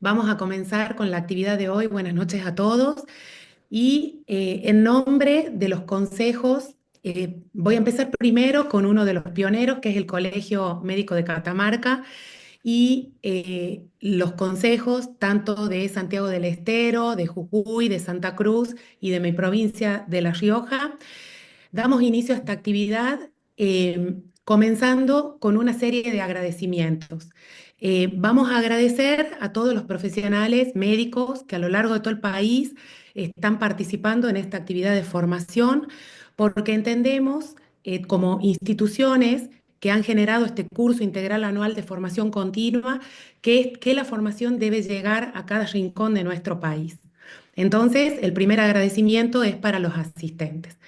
Vamos a comenzar con la actividad de hoy. Buenas noches a todos. Y en nombre de los consejos, voy a empezar primero con uno de los pioneros, que es el Colegio Médico de Catamarca, y los consejos tanto de Santiago del Estero, de Jujuy, de Santa Cruz y de mi provincia de La Rioja. Damos inicio a esta actividad comenzando con una serie de agradecimientos. Vamos a agradecer a todos los profesionales médicos que a lo largo de todo el país están participando en esta actividad de formación, porque entendemos como instituciones que han generado este curso integral anual de formación continua, que la formación debe llegar a cada rincón de nuestro país. Entonces, el primer agradecimiento es para los asistentes.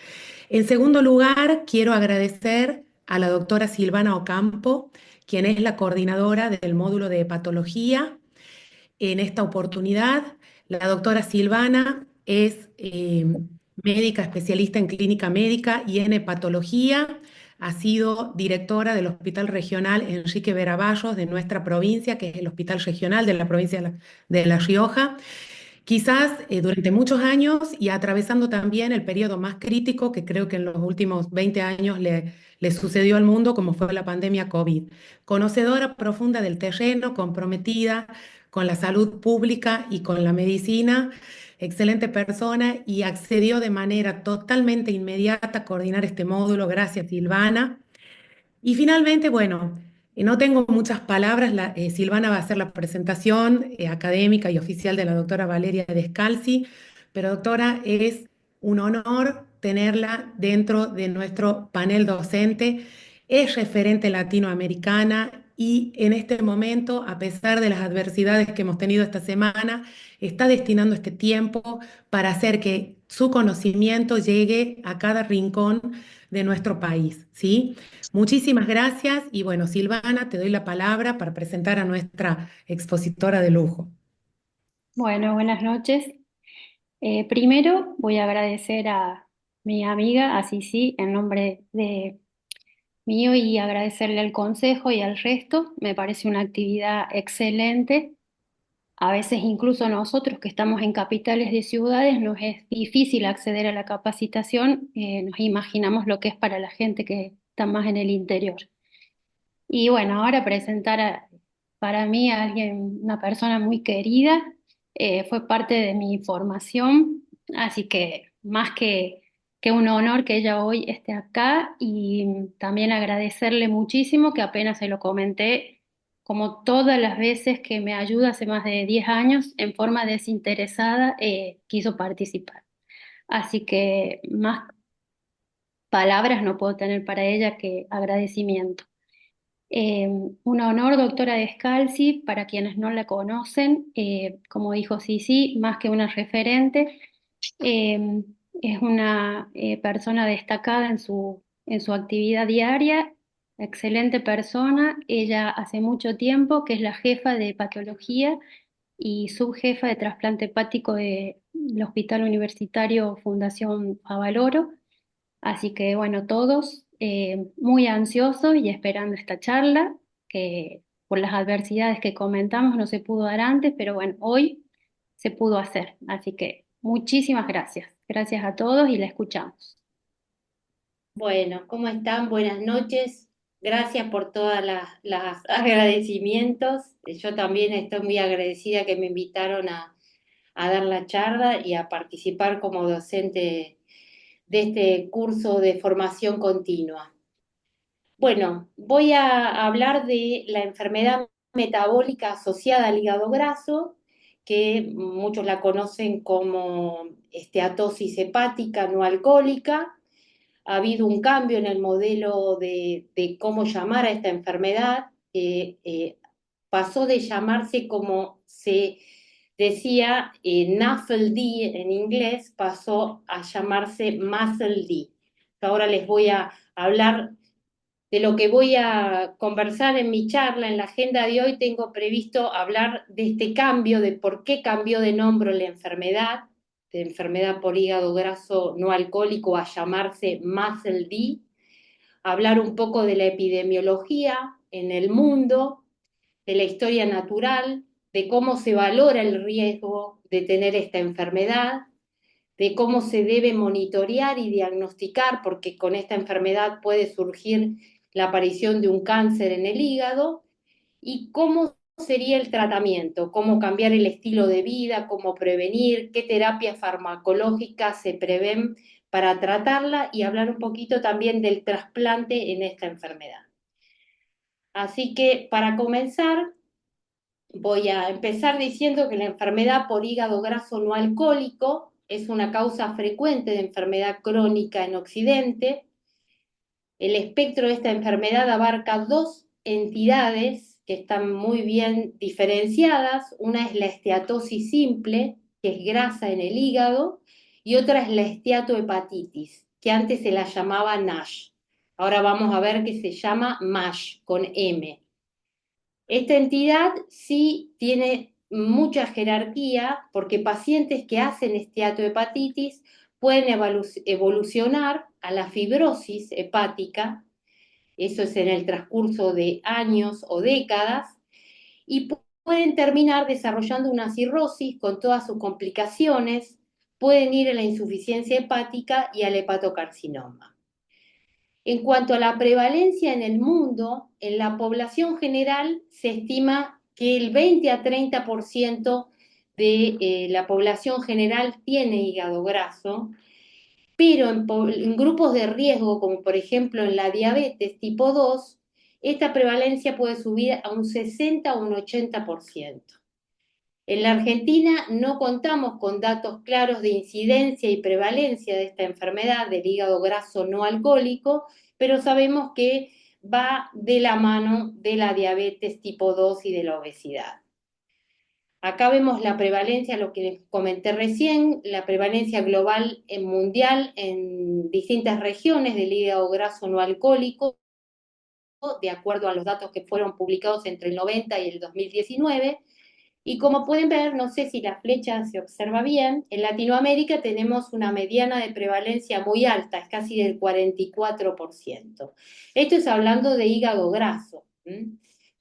En segundo lugar, quiero agradecer a la doctora Silvana Ocampo, quien es la coordinadora del módulo de hepatología. En esta oportunidad, la doctora Silvana es médica especialista en clínica médica y en hepatología. Ha sido directora del Hospital Regional Enrique Beraballos de nuestra provincia, que es el Hospital Regional de la provincia de La Rioja. Quizás durante muchos años y atravesando también el periodo más crítico que creo que en los últimos 20 años le sucedió al mundo, como fue la pandemia COVID. Conocedora profunda del terreno, comprometida con la salud pública y con la medicina, excelente persona y accedió de manera totalmente inmediata a coordinar este módulo. Gracias, Silvana. Y finalmente, bueno, no tengo muchas palabras. Silvana va a hacer la presentación académica y oficial de la doctora Valeria Descalzi, pero doctora, es un honor tenerla dentro de nuestro panel docente. Es referente latinoamericana y en este momento, a pesar de las adversidades que hemos tenido esta semana, está destinando este tiempo para hacer que su conocimiento llegue a cada rincón de nuestro país, ¿sí? Muchísimas gracias y bueno, Silvana, te doy la palabra para presentar a nuestra expositora de lujo. Bueno, buenas noches. Primero voy a agradecer a mi amiga, a Sisi, en nombre de mío y agradecerle al consejo y al resto. Me parece una actividad excelente. A veces incluso nosotros que estamos en capitales de ciudades nos es difícil acceder a la capacitación. Nos imaginamos lo que es para la gente que está más en el interior. Y bueno, ahora para mí a alguien, una persona muy querida, fue parte de mi formación, así que que un honor que ella hoy esté acá y también agradecerle muchísimo que apenas se lo comenté, como todas las veces que me ayuda hace más de 10 años, en forma desinteresada, quiso participar. Así que más palabras no puedo tener para ella que agradecimiento. Un honor, doctora Descalzi, para quienes no la conocen, como dijo Sisi, más que una referente, eh, es una persona destacada en su actividad diaria, excelente persona. Ella hace mucho tiempo que es la jefa de patología y subjefa de trasplante hepático del Hospital Universitario Fundación Favaloro. Así que bueno, todos muy ansiosos y esperando esta charla, que por las adversidades que comentamos no se pudo dar antes, pero bueno, hoy se pudo hacer. Así que muchísimas gracias. Gracias a todos y la escuchamos. Bueno, ¿cómo están? Buenas noches. Gracias por todas las agradecimientos. Yo también estoy muy agradecida que me invitaron a dar la charla y a participar como docente de este curso de formación continua. Bueno, voy a hablar de la enfermedad metabólica asociada al hígado graso, que muchos la conocen como esteatosis hepática no alcohólica. Ha habido un cambio en el modelo de cómo llamar a esta enfermedad. Pasó de llamarse como se decía NAFLD en inglés, pasó a llamarse MUSCLE-D. Ahora les voy a hablar de lo que voy a conversar en mi charla. En la agenda de hoy tengo previsto hablar de este cambio, de por qué cambió de nombre la enfermedad, de enfermedad por hígado graso no alcohólico a llamarse MUSCLE-D, hablar un poco de la epidemiología en el mundo, de la historia natural, de cómo se valora el riesgo de tener esta enfermedad, de cómo se debe monitorear y diagnosticar, porque con esta enfermedad puede surgir la aparición de un cáncer en el hígado, y cómo sería el tratamiento, cómo cambiar el estilo de vida, cómo prevenir, qué terapias farmacológicas se prevén para tratarla, y hablar un poquito también del trasplante en esta enfermedad. Así que para comenzar, voy a empezar diciendo que la enfermedad por hígado graso no alcohólico es una causa frecuente de enfermedad crónica en Occidente. El espectro de esta enfermedad abarca dos entidades que están muy bien diferenciadas. Una es la esteatosis simple, que es grasa en el hígado, y otra es la esteatohepatitis, que antes se la llamaba NASH. Ahora vamos a ver que se llama MASH, con M. Esta entidad sí tiene mucha jerarquía, porque pacientes que hacen esteatohepatitis pueden evolucionar a la fibrosis hepática, eso es en el transcurso de años o décadas, y pueden terminar desarrollando una cirrosis con todas sus complicaciones, pueden ir a la insuficiencia hepática y al hepatocarcinoma. En cuanto a la prevalencia en el mundo, en la población general se estima que el 20 a 30% de la población general tiene hígado graso, pero en grupos de riesgo, como por ejemplo en la diabetes tipo 2, esta prevalencia puede subir a un 60 o un 80%. En la Argentina no contamos con datos claros de incidencia y prevalencia de esta enfermedad del hígado graso no alcohólico, pero sabemos que va de la mano de la diabetes tipo 2 y de la obesidad. Acá vemos la prevalencia, lo que les comenté recién, la prevalencia global en mundial en distintas regiones del hígado graso no alcohólico, de acuerdo a los datos que fueron publicados entre el 90 y el 2019. Y como pueden ver, no sé si la flecha se observa bien, en Latinoamérica tenemos una mediana de prevalencia muy alta, es casi del 44%. Esto es hablando de hígado graso.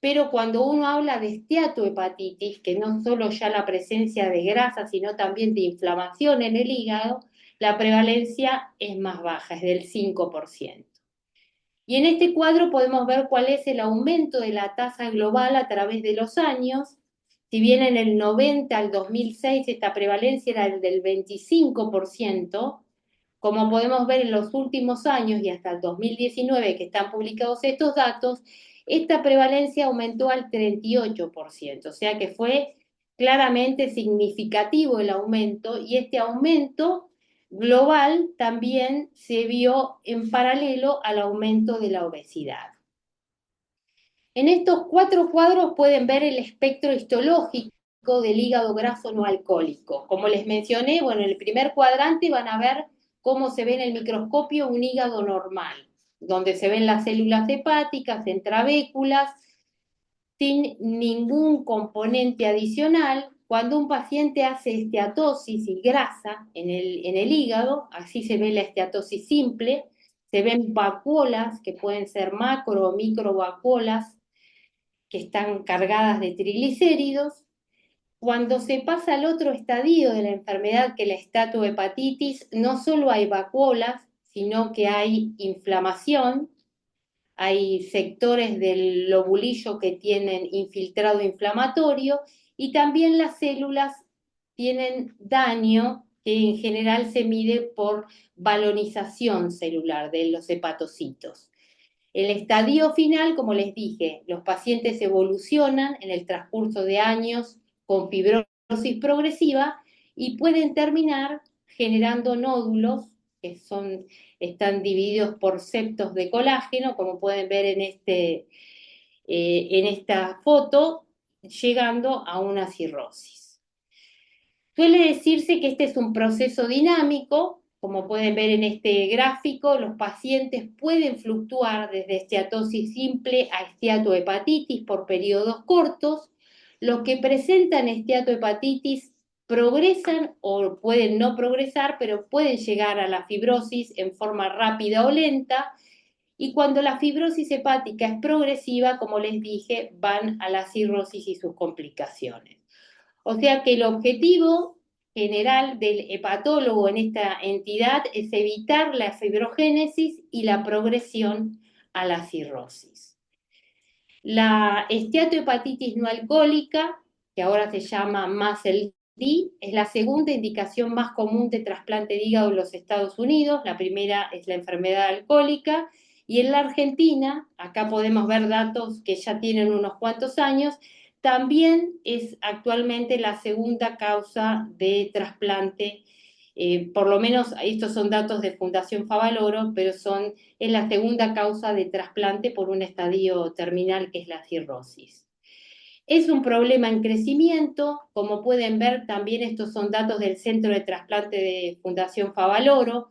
Pero cuando uno habla de esteatohepatitis, que no solo ya la presencia de grasa, sino también de inflamación en el hígado, la prevalencia es más baja, es del 5%. Y en este cuadro podemos ver cuál es el aumento de la tasa global a través de los años. Si bien en el 90 al 2006 esta prevalencia era del 25%, como podemos ver en los últimos años y hasta el 2019 que están publicados estos datos, esta prevalencia aumentó al 38%, o sea que fue claramente significativo el aumento, y este aumento global también se vio en paralelo al aumento de la obesidad. En estos 4 cuadros pueden ver el espectro histológico del hígado graso no alcohólico. Como les mencioné, bueno, en el primer cuadrante van a ver cómo se ve en el microscopio un hígado normal, donde se ven las células hepáticas, intravésicas, sin ningún componente adicional. Cuando un paciente hace esteatosis y grasa en el hígado, así se ve la esteatosis simple, se ven vacuolas, que pueden ser macro o microvacuolas, que están cargadas de triglicéridos. Cuando se pasa al otro estadio de la enfermedad, que es la esteatohepatitis, no solo hay vacuolas, sino que hay inflamación, hay sectores del lobulillo que tienen infiltrado inflamatorio, y también las células tienen daño, que en general se mide por balonización celular de los hepatocitos. El estadio final, como les dije, los pacientes evolucionan en el transcurso de años con fibrosis progresiva y pueden terminar generando nódulos que están divididos por septos de colágeno, como pueden ver en esta foto, llegando a una cirrosis. Suele decirse que este es un proceso dinámico. Como pueden ver en este gráfico, los pacientes pueden fluctuar desde esteatosis simple a esteatohepatitis por periodos cortos. Los que presentan esteatohepatitis progresan o pueden no progresar, pero pueden llegar a la fibrosis en forma rápida o lenta. Y cuando la fibrosis hepática es progresiva, como les dije, van a la cirrosis y sus complicaciones. O sea que el objetivo general del hepatólogo en esta entidad es evitar la fibrogénesis y la progresión a la cirrosis. La esteatohepatitis no alcohólica, que ahora se llama MASLD, es la segunda indicación más común de trasplante de hígado en los Estados Unidos. La primera es la enfermedad alcohólica. Y en la Argentina, acá podemos ver datos que ya tienen unos cuantos años, también es actualmente la segunda causa de trasplante. Por lo menos estos son datos de Fundación Favaloro, pero es la segunda causa de trasplante por un estadio terminal que es la cirrosis. Es un problema en crecimiento, como pueden ver también estos son datos del Centro de Trasplante de Fundación Favaloro.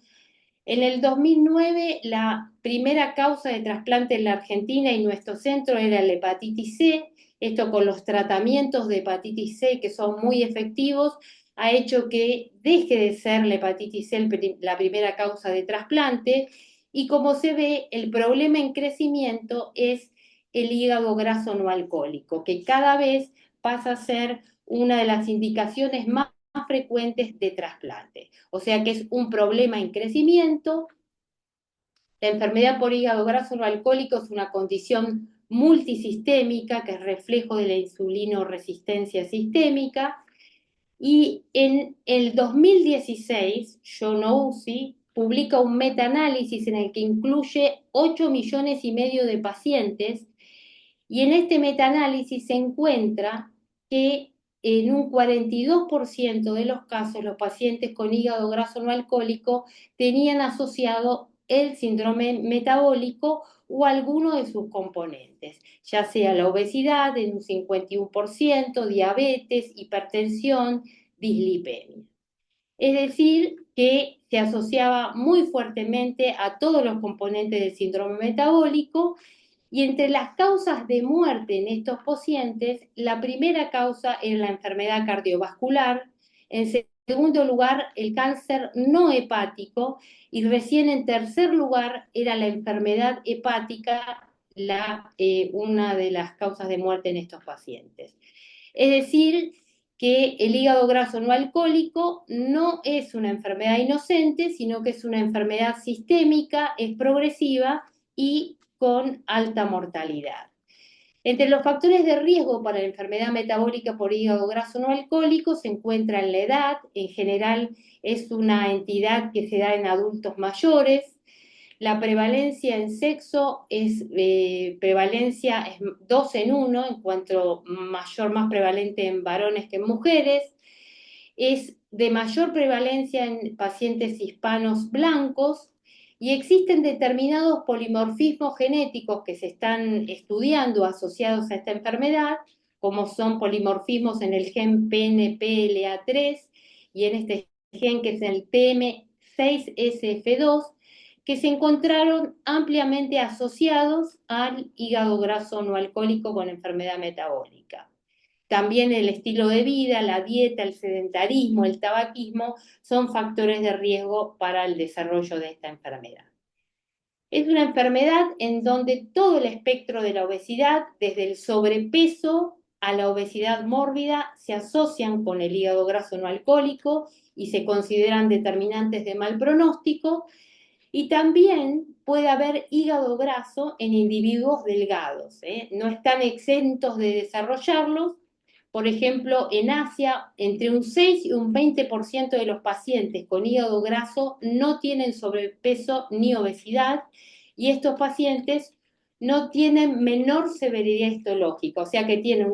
En el 2009 la primera causa de trasplante en la Argentina y nuestro centro era la hepatitis C. Esto con los tratamientos de hepatitis C que son muy efectivos ha hecho que deje de ser la hepatitis C la primera causa de trasplante y como se ve el problema en crecimiento es el hígado graso no alcohólico, que cada vez pasa a ser una de las indicaciones más frecuentes de trasplante. O sea que es un problema en crecimiento. La enfermedad por hígado graso no alcohólico es una condición multisistémica que es reflejo de la insulinoresistencia sistémica. Y en el 2016, Yonoussi publica un metaanálisis en el que incluye 8,5 millones de pacientes y en este metaanálisis se encuentra que en un 42% de los casos los pacientes con hígado graso no alcohólico tenían asociado el síndrome metabólico o alguno de sus componentes, ya sea la obesidad en un 51%, diabetes, hipertensión, dislipemia. Es decir, que se asociaba muy fuertemente a todos los componentes del síndrome metabólico y entre las causas de muerte en estos pacientes, la primera causa era la enfermedad cardiovascular, en segundo lugar el cáncer no hepático y recién en tercer lugar era la enfermedad hepática una de las causas de muerte en estos pacientes. Es decir, que el hígado graso no alcohólico no es una enfermedad inocente, sino que es una enfermedad sistémica, es progresiva y con alta mortalidad. Entre los factores de riesgo para la enfermedad metabólica por hígado graso no alcohólico se encuentra la edad, en general es una entidad que se da en adultos mayores. La prevalencia en sexo prevalencia es 2 en 1, en cuanto más prevalente en varones que en mujeres. Es de mayor prevalencia en pacientes hispanos blancos y existen determinados polimorfismos genéticos que se están estudiando asociados a esta enfermedad, como son polimorfismos en el gen PNPLA3 y en este gen que es el TM6SF2, que se encontraron ampliamente asociados al hígado graso no alcohólico con enfermedad metabólica. También el estilo de vida, la dieta, el sedentarismo, el tabaquismo son factores de riesgo para el desarrollo de esta enfermedad. Es una enfermedad en donde todo el espectro de la obesidad, desde el sobrepeso a la obesidad mórbida, se asocian con el hígado graso no alcohólico y se consideran determinantes de mal pronóstico. Y también puede haber hígado graso en individuos delgados, no están exentos de desarrollarlos. Por ejemplo, en Asia, entre un 6 y un 20% de los pacientes con hígado graso no tienen sobrepeso ni obesidad y estos pacientes no tienen menor severidad histológica, o sea que tienen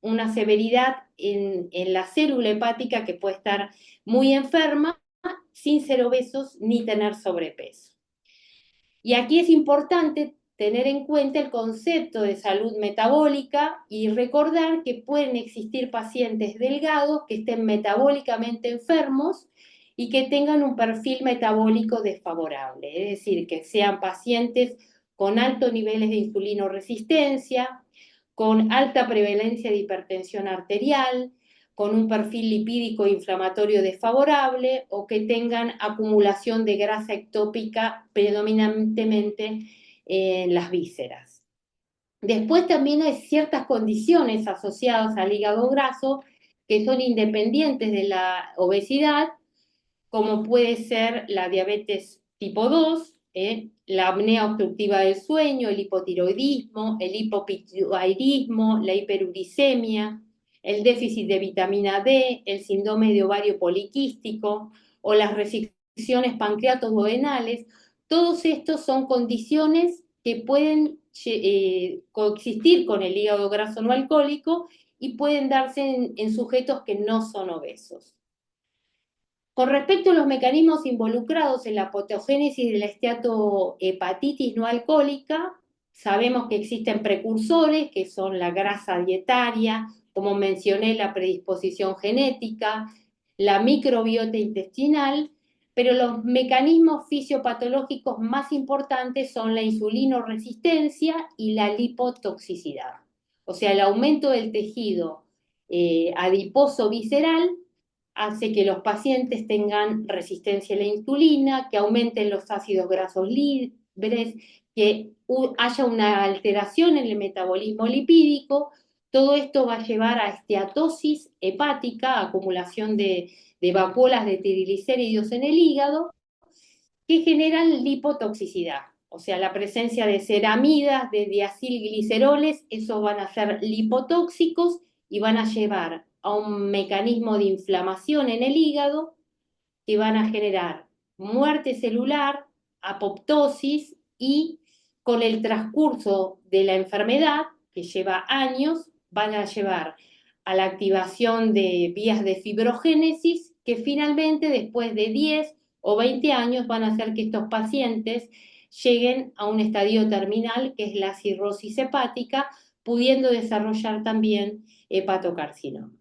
una severidad en la célula hepática que puede estar muy enferma sin ser obesos ni tener sobrepeso. Y aquí es importante tener en cuenta el concepto de salud metabólica y recordar que pueden existir pacientes delgados que estén metabólicamente enfermos y que tengan un perfil metabólico desfavorable, es decir, que sean pacientes con altos niveles de insulinoresistencia, con alta prevalencia de hipertensión arterial, con un perfil lipídico inflamatorio desfavorable o que tengan acumulación de grasa ectópica predominantemente en las vísceras. Después también hay ciertas condiciones asociadas al hígado graso que son independientes de la obesidad, como puede ser la diabetes tipo 2, la apnea obstructiva del sueño, el hipotiroidismo, el hipopituitarismo, la hiperuricemia, el déficit de vitamina D, el síndrome de ovario poliquístico o las restricciones pancreatoduodenales. Todos estos son condiciones que pueden coexistir con el hígado graso no alcohólico y pueden darse en sujetos que no son obesos. Con respecto a los mecanismos involucrados en la patogénesis de la esteatohepatitis no alcohólica, sabemos que existen precursores, que son la grasa dietaria, como mencioné, la predisposición genética, la microbiota intestinal, pero los mecanismos fisiopatológicos más importantes son la insulinoresistencia y la lipotoxicidad, o sea, el aumento del tejido adiposo visceral hace que los pacientes tengan resistencia a la insulina, que aumenten los ácidos grasos libres, que haya una alteración en el metabolismo lipídico. Todo esto va a llevar a esteatosis hepática, acumulación de vacuolas de triglicéridos en el hígado, que generan lipotoxicidad. O sea, la presencia de ceramidas, de diacilgliceroles, esos van a ser lipotóxicos y van a llevar a un mecanismo de inflamación en el hígado que van a generar muerte celular, apoptosis y con el transcurso de la enfermedad, que lleva años, van a llevar a la activación de vías de fibrogénesis que finalmente después de 10 o 20 años van a hacer que estos pacientes lleguen a un estadio terminal que es la cirrosis hepática, pudiendo desarrollar también hepatocarcinoma.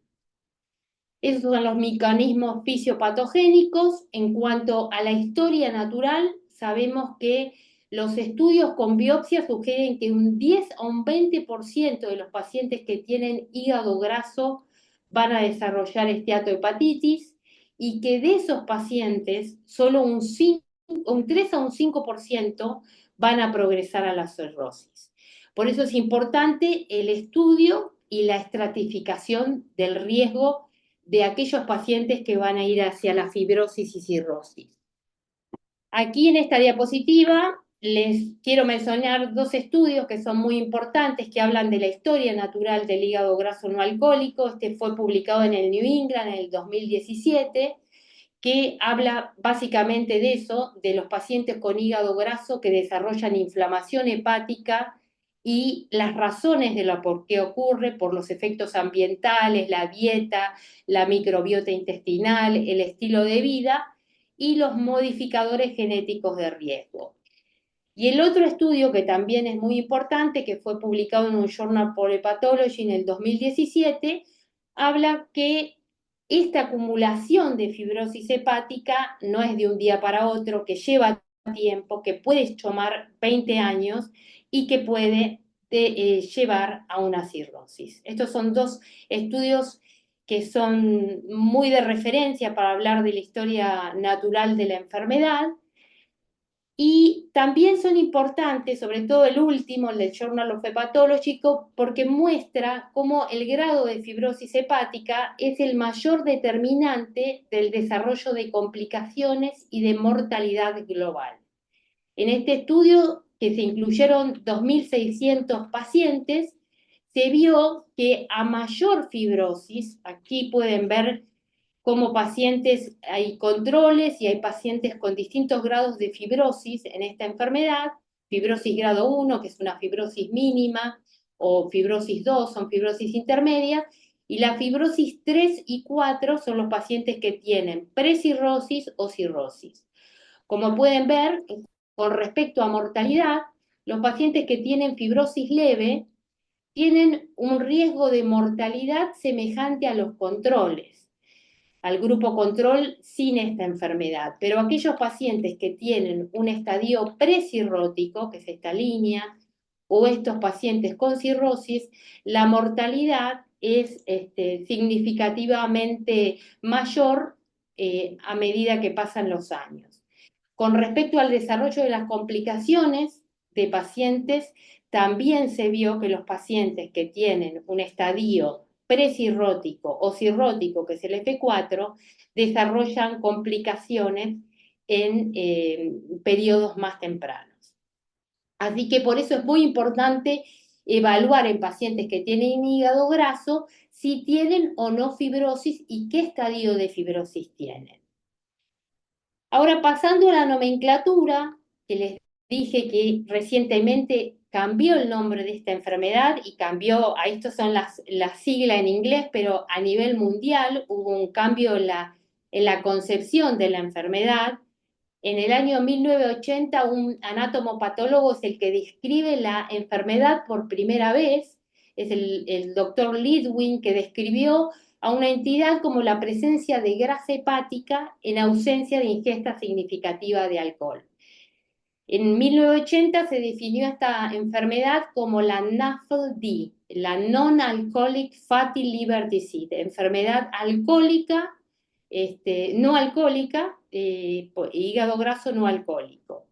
Esos son los mecanismos fisiopatogénicos. En cuanto a la historia natural, sabemos que los estudios con biopsia sugieren que un 10 a un 20% de los pacientes que tienen hígado graso van a desarrollar esteatohepatitis y que de esos pacientes solo un 3 a un 5% van a progresar a la cirrosis. Por eso es importante el estudio y la estratificación del riesgo de aquellos pacientes que van a ir hacia la fibrosis y cirrosis. Aquí en esta diapositiva les quiero mencionar dos estudios que son muy importantes, que hablan de la historia natural del hígado graso no alcohólico. Este fue publicado en el New England en el 2017, que habla básicamente de eso, de los pacientes con hígado graso que desarrollan inflamación hepática y las razones de lo por qué ocurre, por los efectos ambientales, la dieta, la microbiota intestinal, el estilo de vida y los modificadores genéticos de riesgo. Y el otro estudio que también es muy importante, que fue publicado en un Journal of Hepatology en el 2017, habla que esta acumulación de fibrosis hepática no es de un día para otro, que lleva tiempo, que puede tomar 20 años y que puede llevar a una cirrosis. Estos son dos estudios que son muy de referencia para hablar de la historia natural de la enfermedad. Y también son importantes, sobre todo el último, el del Journal of Hepatology, porque muestra cómo el grado de fibrosis hepática es el mayor determinante del desarrollo de complicaciones y de mortalidad global. En este estudio, que se incluyeron 2.600 pacientes, se vio que a mayor fibrosis, aquí pueden ver como pacientes hay controles y hay pacientes con distintos grados de fibrosis en esta enfermedad, fibrosis grado 1, que es una fibrosis mínima, o fibrosis 2, son fibrosis intermedias, y la fibrosis 3 y 4 son los pacientes que tienen precirrosis o cirrosis. Como pueden ver, con respecto a mortalidad, los pacientes que tienen fibrosis leve tienen un riesgo de mortalidad semejante a los controles, al grupo control sin esta enfermedad. Pero aquellos pacientes que tienen un estadio precirrótico, que es esta línea, o estos pacientes con cirrosis, la mortalidad es significativamente mayor a medida que pasan los años. Con respecto al desarrollo de las complicaciones de pacientes, también se vio que los pacientes que tienen un estadio precirrótico o cirrótico, que es el F4, desarrollan complicaciones en periodos más tempranos. Así que por eso es muy importante evaluar en pacientes que tienen hígado graso si tienen o no fibrosis y qué estadio de fibrosis tienen. Ahora, pasando a la nomenclatura, que les dije que recientemente cambió el nombre de esta enfermedad y cambió, a estos son las siglas en inglés, pero a nivel mundial hubo un cambio en la concepción de la enfermedad. En el año 1980, un anatomopatólogo es el que describe la enfermedad por primera vez, es el doctor Lidwin, que describió a una entidad como la presencia de grasa hepática en ausencia de ingesta significativa de alcohol. En 1980 se definió esta enfermedad como la NAFLD, la Non-Alcoholic Fatty Liver Disease, enfermedad alcohólica, no alcohólica, hígado graso no alcohólico.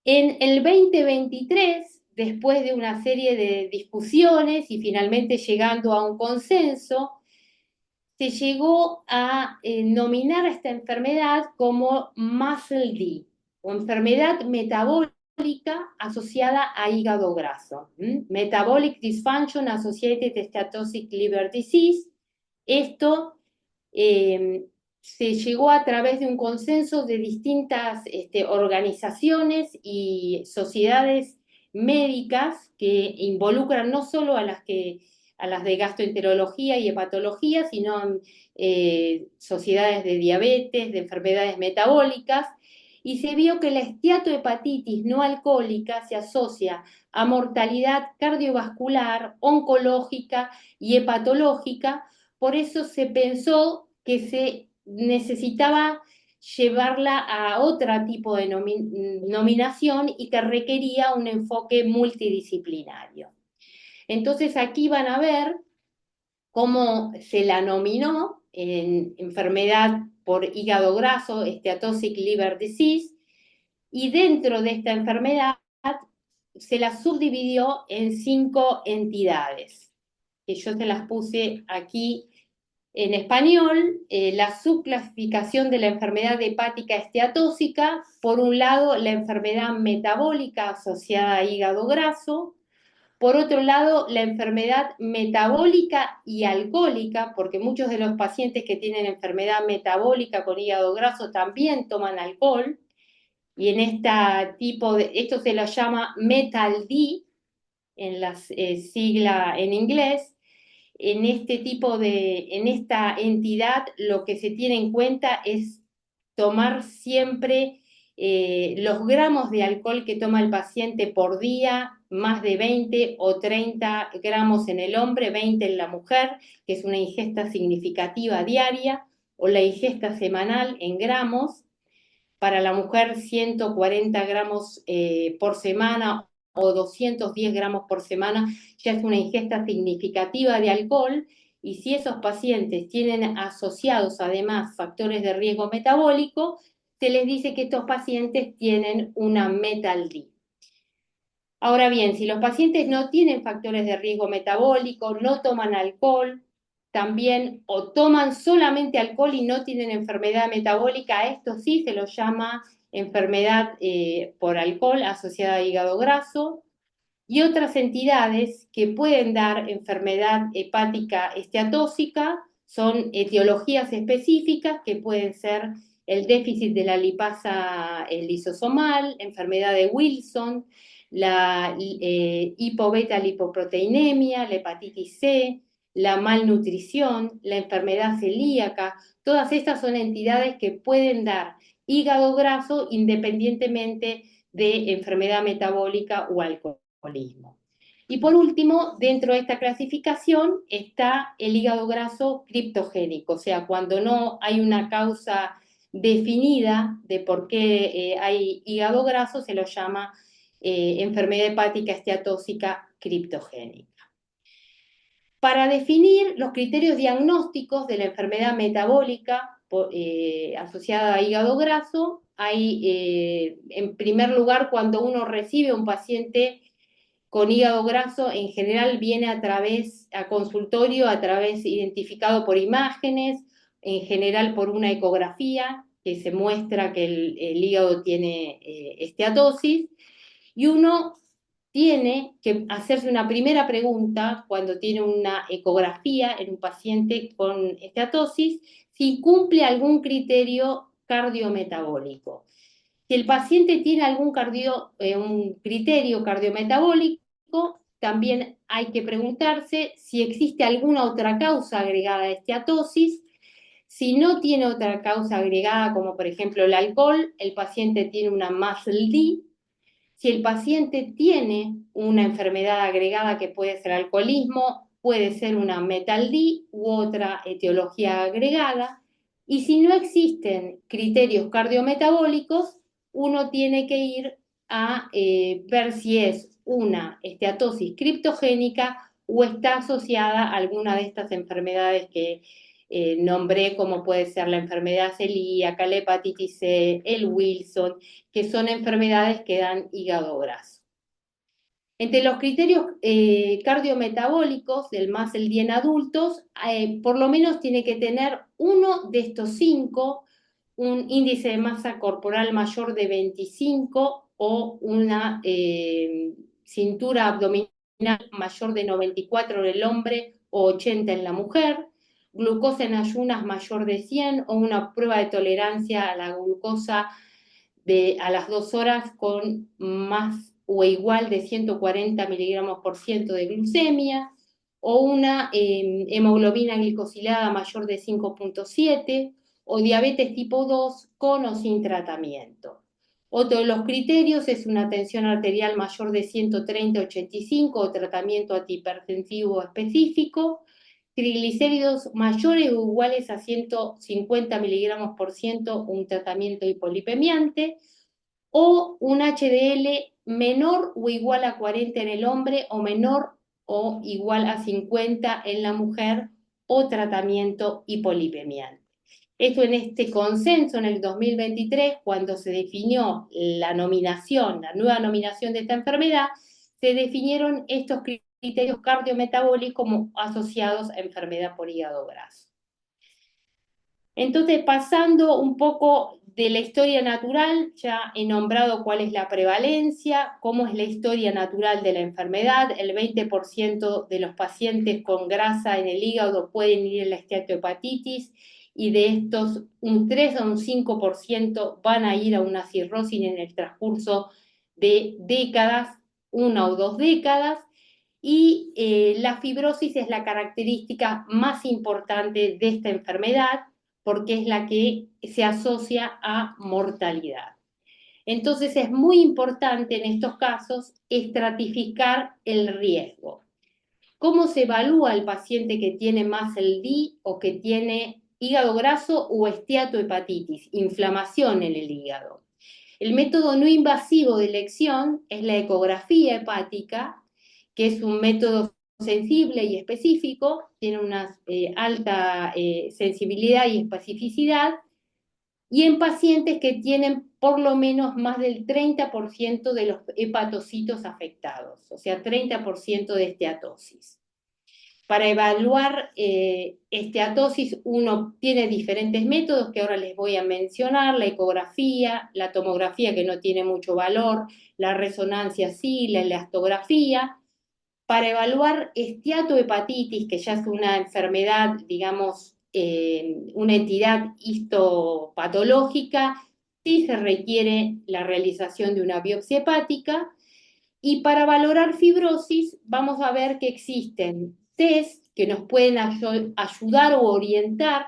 En el 2023, después de una serie de discusiones y finalmente llegando a un consenso, se llegó a nominar a esta enfermedad como MUSCLE-D, o enfermedad metabólica asociada a hígado graso. Metabolic Dysfunction Associated Steatotic Liver Disease. Esto se llegó a través de un consenso de distintas organizaciones y sociedades médicas que involucran no solo a las de gastroenterología y hepatología, sino sociedades de diabetes, de enfermedades metabólicas, y se vio que la esteatohepatitis no alcohólica se asocia a mortalidad cardiovascular, oncológica y hepatológica. Por eso se pensó que se necesitaba llevarla a otro tipo de nominación y que requería un enfoque multidisciplinario. Entonces aquí van a ver cómo se la nominó en enfermedad por hígado graso, Steatotic Liver Disease, y dentro de esta enfermedad se la subdividió en 5 entidades, que yo se las puse aquí en español. La subclasificación de la enfermedad hepática esteatóxica: por un lado, la enfermedad metabólica asociada a hígado graso; por otro lado, la enfermedad metabólica y alcohólica, porque muchos de los pacientes que tienen enfermedad metabólica con hígado graso también toman alcohol, y en esto se lo llama Metal-D en la sigla en inglés. En esta entidad, lo que se tiene en cuenta es tomar siempre los gramos de alcohol que toma el paciente por día, más de 20 o 30 gramos en el hombre, 20 en la mujer, que es una ingesta significativa diaria, o la ingesta semanal en gramos. Para la mujer, 140 gramos por semana o 210 gramos por semana ya es una ingesta significativa de alcohol. Y si esos pacientes tienen asociados además factores de riesgo metabólico, se les dice que estos pacientes tienen una Metal-D. Ahora bien, si los pacientes no tienen factores de riesgo metabólico, no toman alcohol, también o toman solamente alcohol y no tienen enfermedad metabólica, a esto sí se lo llama enfermedad por alcohol asociada a hígado graso. Y otras entidades que pueden dar enfermedad hepática esteatóxica son etiologías específicas que pueden ser el déficit de la lipasa lisosomal, enfermedad de Wilson, la hipobeta-lipoproteinemia, la hepatitis C, la malnutrición, la enfermedad celíaca. Todas estas son entidades que pueden dar hígado graso independientemente de enfermedad metabólica o alcoholismo. Y por último, dentro de esta clasificación está el hígado graso criptogénico, o sea, cuando no hay una causa definida de por qué hay hígado graso, se lo llama enfermedad hepática esteatóxica criptogénica. Para definir los criterios diagnósticos de la enfermedad metabólica asociada a hígado graso, hay, en primer lugar, cuando uno recibe un paciente con hígado graso en general viene a consultorio, identificado por imágenes, en general por una ecografía, que se muestra que el hígado tiene esteatosis, y uno tiene que hacerse una primera pregunta cuando tiene una ecografía en un paciente con esteatosis, si cumple algún criterio cardiometabólico. Si el paciente tiene un criterio cardiometabólico, también hay que preguntarse si existe alguna otra causa agregada a esteatosis. Si no tiene otra causa agregada, como por ejemplo el alcohol, el paciente tiene una MASLD. Si el paciente tiene una enfermedad agregada que puede ser alcoholismo, puede ser una METALD u otra etiología agregada. Y si no existen criterios cardiometabólicos, uno tiene que ir a ver si es una esteatosis criptogénica o está asociada a alguna de estas enfermedades que nombré, como puede ser la enfermedad celíaca, la hepatitis C, el Wilson, que son enfermedades que dan hígado graso. Entre los criterios cardiometabólicos del MASLD en adultos, por lo menos tiene que tener uno de estos 5, un índice de masa corporal mayor de 25 o una cintura abdominal mayor de 94 en el hombre o 80 en la mujer, glucosa en ayunas mayor de 100 o una prueba de tolerancia a la glucosa a las 2 horas con más o igual de 140 miligramos por ciento de glucemia, o una hemoglobina glicosilada mayor de 5.7, o diabetes tipo 2 con o sin tratamiento. Otro de los criterios es una tensión arterial mayor de 130-85 o tratamiento antihipertensivo específico, triglicéridos mayores o iguales a 150 miligramos por ciento, un tratamiento hipolipemiante, o un HDL menor o igual a 40 en el hombre o menor o igual a 50 en la mujer, o tratamiento hipolipemiante. Esto en este consenso en el 2023, cuando se definió la nueva nominación de esta enfermedad, se definieron estos criterios cardiometabólicos como asociados a enfermedad por hígado graso. Entonces, pasando un poco de la historia natural, ya he nombrado cuál es la prevalencia, cómo es la historia natural de la enfermedad. El 20% de los pacientes con grasa en el hígado pueden ir a la esteatohepatitis, y de estos un 3 a un 5% van a ir a una cirrosis en el transcurso de décadas, 1 o 2 décadas, y la fibrosis es la característica más importante de esta enfermedad, porque es la que se asocia a mortalidad. Entonces es muy importante en estos casos estratificar el riesgo. ¿Cómo se evalúa el paciente que tiene MASLD o que tiene hígado graso o esteatohepatitis, inflamación en el hígado? El método no invasivo de elección es la ecografía hepática, que es un método sensible y específico, tiene una alta sensibilidad y especificidad, y en pacientes que tienen por lo menos más del 30% de los hepatocitos afectados, o sea, 30% de esteatosis. Para evaluar esteatosis uno tiene diferentes métodos que ahora les voy a mencionar: la ecografía, la tomografía, que no tiene mucho valor, la resonancia sí, la elastografía. Para evaluar esteatohepatitis, que ya es una enfermedad, digamos, una entidad histopatológica, sí se requiere la realización de una biopsia hepática. Y para valorar fibrosis, vamos a ver que existen test que nos pueden ayudar o orientar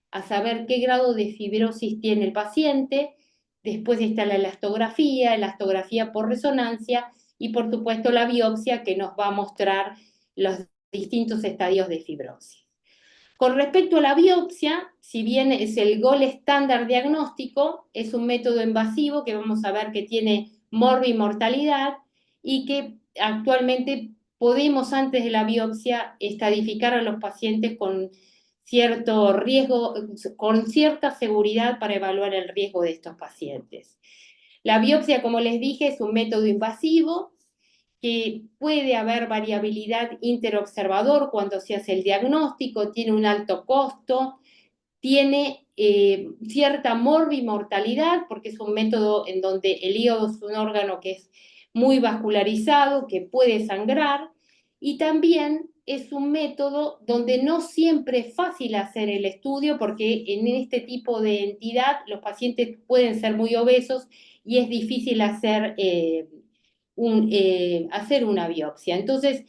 a saber qué grado de fibrosis tiene el paciente. Después está la elastografía por resonancia, y por supuesto la biopsia, que nos va a mostrar los distintos estadios de fibrosis. Con respecto a la biopsia, si bien es el gold estándar diagnóstico, es un método invasivo que vamos a ver que tiene morbimortalidad, y que actualmente podemos, antes de la biopsia, estadificar a los pacientes con cierto riesgo, con cierta seguridad, para evaluar el riesgo de estos pacientes. La biopsia, como les dije, es un método invasivo, que puede haber variabilidad interobservador cuando se hace el diagnóstico, tiene un alto costo, tiene cierta morbimortalidad, porque es un método en donde el hígado es un órgano que es muy vascularizado, que puede sangrar, y también es un método donde no siempre es fácil hacer el estudio, porque en este tipo de entidad los pacientes pueden ser muy obesos y es difícil hacer una biopsia. Entonces,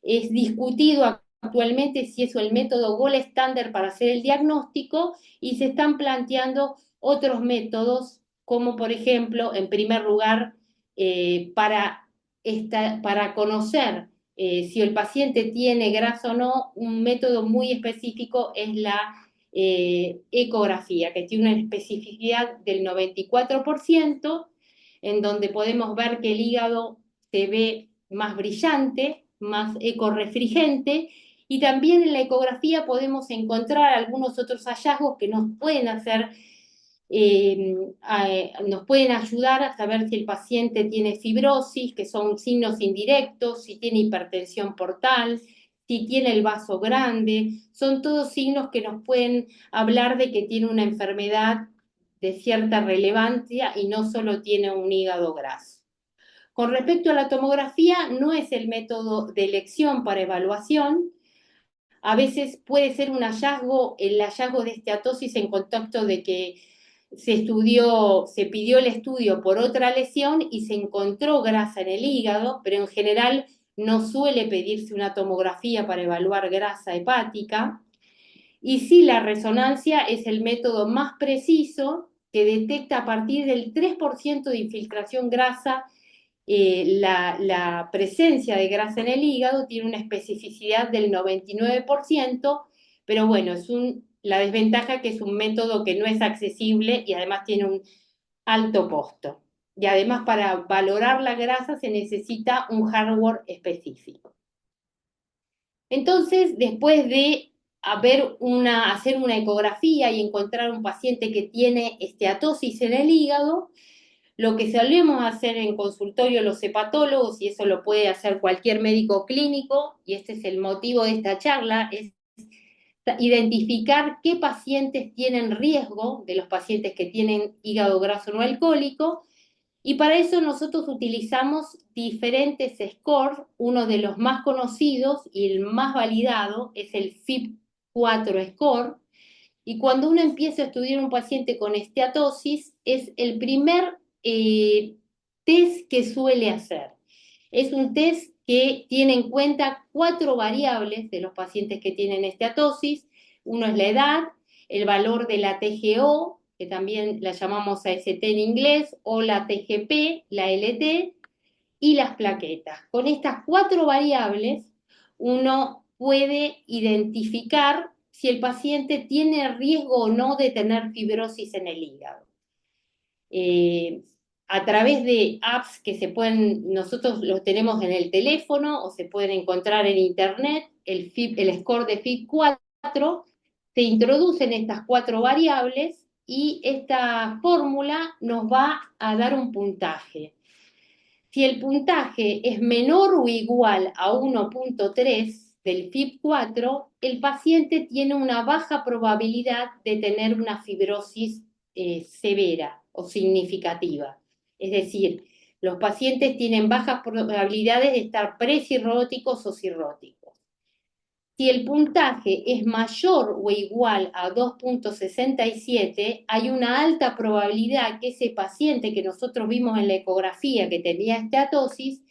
es discutido actualmente si es el método gold standard para hacer el diagnóstico y se están planteando otros métodos, como por ejemplo, en primer lugar, para conocer si el paciente tiene grasa o no, un método muy específico es la ecografía, que tiene una especificidad del 94%, en donde podemos ver que el hígado se ve más brillante, más ecorefringente, y también en la ecografía podemos encontrar algunos otros hallazgos que nos pueden ayudar a saber si el paciente tiene fibrosis, que son signos indirectos, si tiene hipertensión portal, si tiene el vaso grande, son todos signos que nos pueden hablar de que tiene una enfermedad de cierta relevancia y no solo tiene un hígado graso. Con respecto a la tomografía, no es el método de elección para evaluación. A veces puede ser un hallazgo, el hallazgo de esteatosis en contexto de que se pidió el estudio por otra lesión y se encontró grasa en el hígado, pero en general no suele pedirse una tomografía para evaluar grasa hepática. Y sí, la resonancia es el método más preciso que detecta a partir del 3% de infiltración grasa la presencia de grasa en el hígado, tiene una especificidad del 99%, pero bueno, la desventaja que es un método que no es accesible y además tiene un alto costo. Y además para valorar la grasa se necesita un hardware específico. Entonces, después de hacer una ecografía y encontrar un paciente que tiene esteatosis en el hígado, lo que solemos hacer en consultorio los hepatólogos, y eso lo puede hacer cualquier médico clínico, y este es el motivo de esta charla, es identificar qué pacientes tienen riesgo de los pacientes que tienen hígado graso no alcohólico, y para eso nosotros utilizamos diferentes scores. Uno de los más conocidos y el más validado es el FIB-4 score, y cuando uno empieza a estudiar un paciente con esteatosis, es el primer test que suele hacer. Es un test que tiene en cuenta 4 variables de los pacientes que tienen esteatosis. Uno es la edad, el valor de la TGO, que también la llamamos AST en inglés, o la TGP, la LT, y las plaquetas. Con estas 4 variables, uno puede identificar si el paciente tiene riesgo o no de tener fibrosis en el hígado. A través de apps que nosotros los tenemos en el teléfono o se pueden encontrar en internet, el score de FIB-4, se introducen estas 4 variables y esta fórmula nos va a dar un puntaje. Si el puntaje es menor o igual a 1.3 del FIB-4, el paciente tiene una baja probabilidad de tener una fibrosis severa o significativa. Es decir, los pacientes tienen bajas probabilidades de estar precirróticos o cirróticos. Si el puntaje es mayor o igual a 2.67, hay una alta probabilidad que ese paciente que nosotros vimos en la ecografía que tenía esteatosis,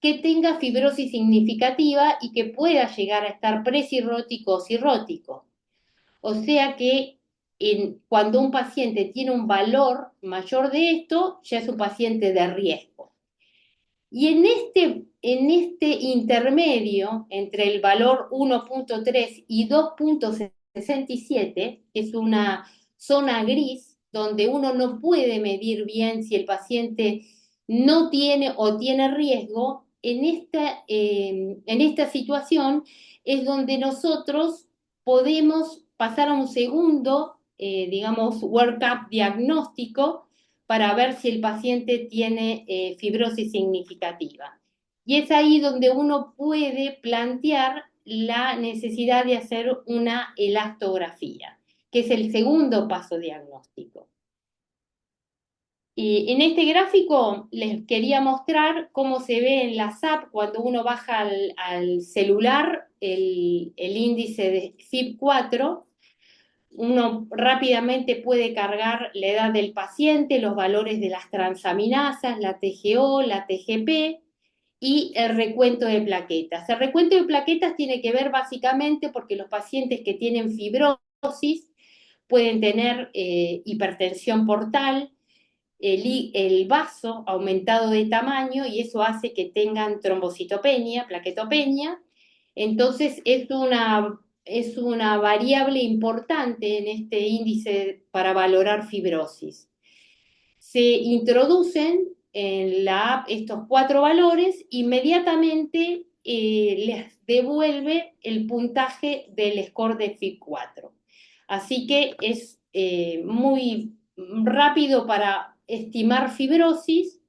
que tenga fibrosis significativa y que pueda llegar a estar precirrótico o cirrótico. O sea que cuando un paciente tiene un valor mayor de esto, ya es un paciente de riesgo. Y en este intermedio, entre el valor 1.3 y 2.67, que es una zona gris, donde uno no puede medir bien si el paciente no tiene o tiene riesgo, en esta situación es donde nosotros podemos pasar a un segundo, digamos, workup diagnóstico para ver si el paciente tiene fibrosis significativa. Y es ahí donde uno puede plantear la necesidad de hacer una elastografía, que es el segundo paso diagnóstico. Y en este gráfico les quería mostrar cómo se ve en la SAP cuando uno baja al celular el índice de FIB4. Uno rápidamente puede cargar la edad del paciente, los valores de las transaminasas, la TGO, la TGP y el recuento de plaquetas. El recuento de plaquetas tiene que ver básicamente porque los pacientes que tienen fibrosis pueden tener hipertensión portal, el vaso aumentado de tamaño y eso hace que tengan trombocitopenia, plaquetopenia. Entonces es una variable importante en este índice para valorar fibrosis. Se introducen en la app estos 4 valores, inmediatamente les devuelve el puntaje del score de FIB4. Así que es muy rápido para estimar fibrosis.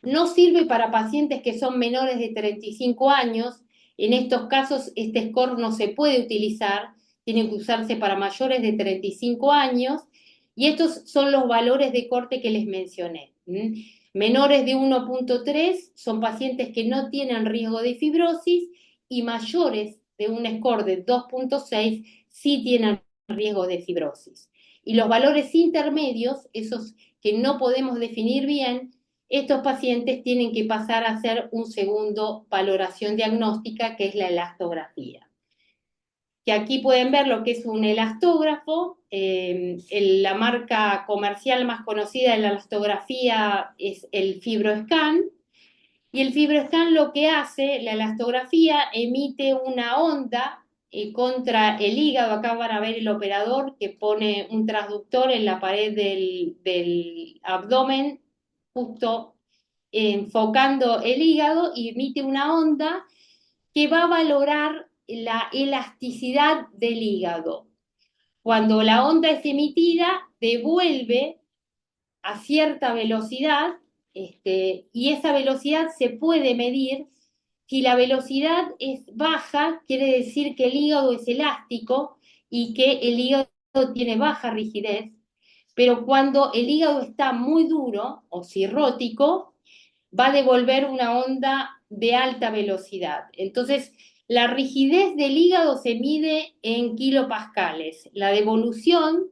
No sirve para pacientes que son menores de 35 años. En estos casos, este score no se puede utilizar, tiene que usarse para mayores de 35 años. Y estos son los valores de corte que les mencioné. Menores de 1.3 son pacientes que no tienen riesgo de fibrosis y mayores de un score de 2.6 sí tienen riesgo de fibrosis. Y los valores intermedios, esos que no podemos definir bien, estos pacientes tienen que pasar a hacer un segundo valoración diagnóstica, que es la elastografía. Que aquí pueden ver lo que es un elastógrafo. La marca comercial más conocida de la elastografía es el FibroScan. Y el FibroScan lo que hace, la elastografía, emite una onda contra el hígado. Acá van a ver el operador que pone un transductor en la pared del abdomen, justo enfocando el hígado, y emite una onda que va a valorar la elasticidad del hígado. Cuando la onda es emitida, devuelve a cierta velocidad, y esa velocidad se puede medir. Si la velocidad es baja, quiere decir que el hígado es elástico y que el hígado tiene baja rigidez, pero cuando el hígado está muy duro o cirrótico, va a devolver una onda de alta velocidad. Entonces, la rigidez del hígado se mide en kilopascales. La devolución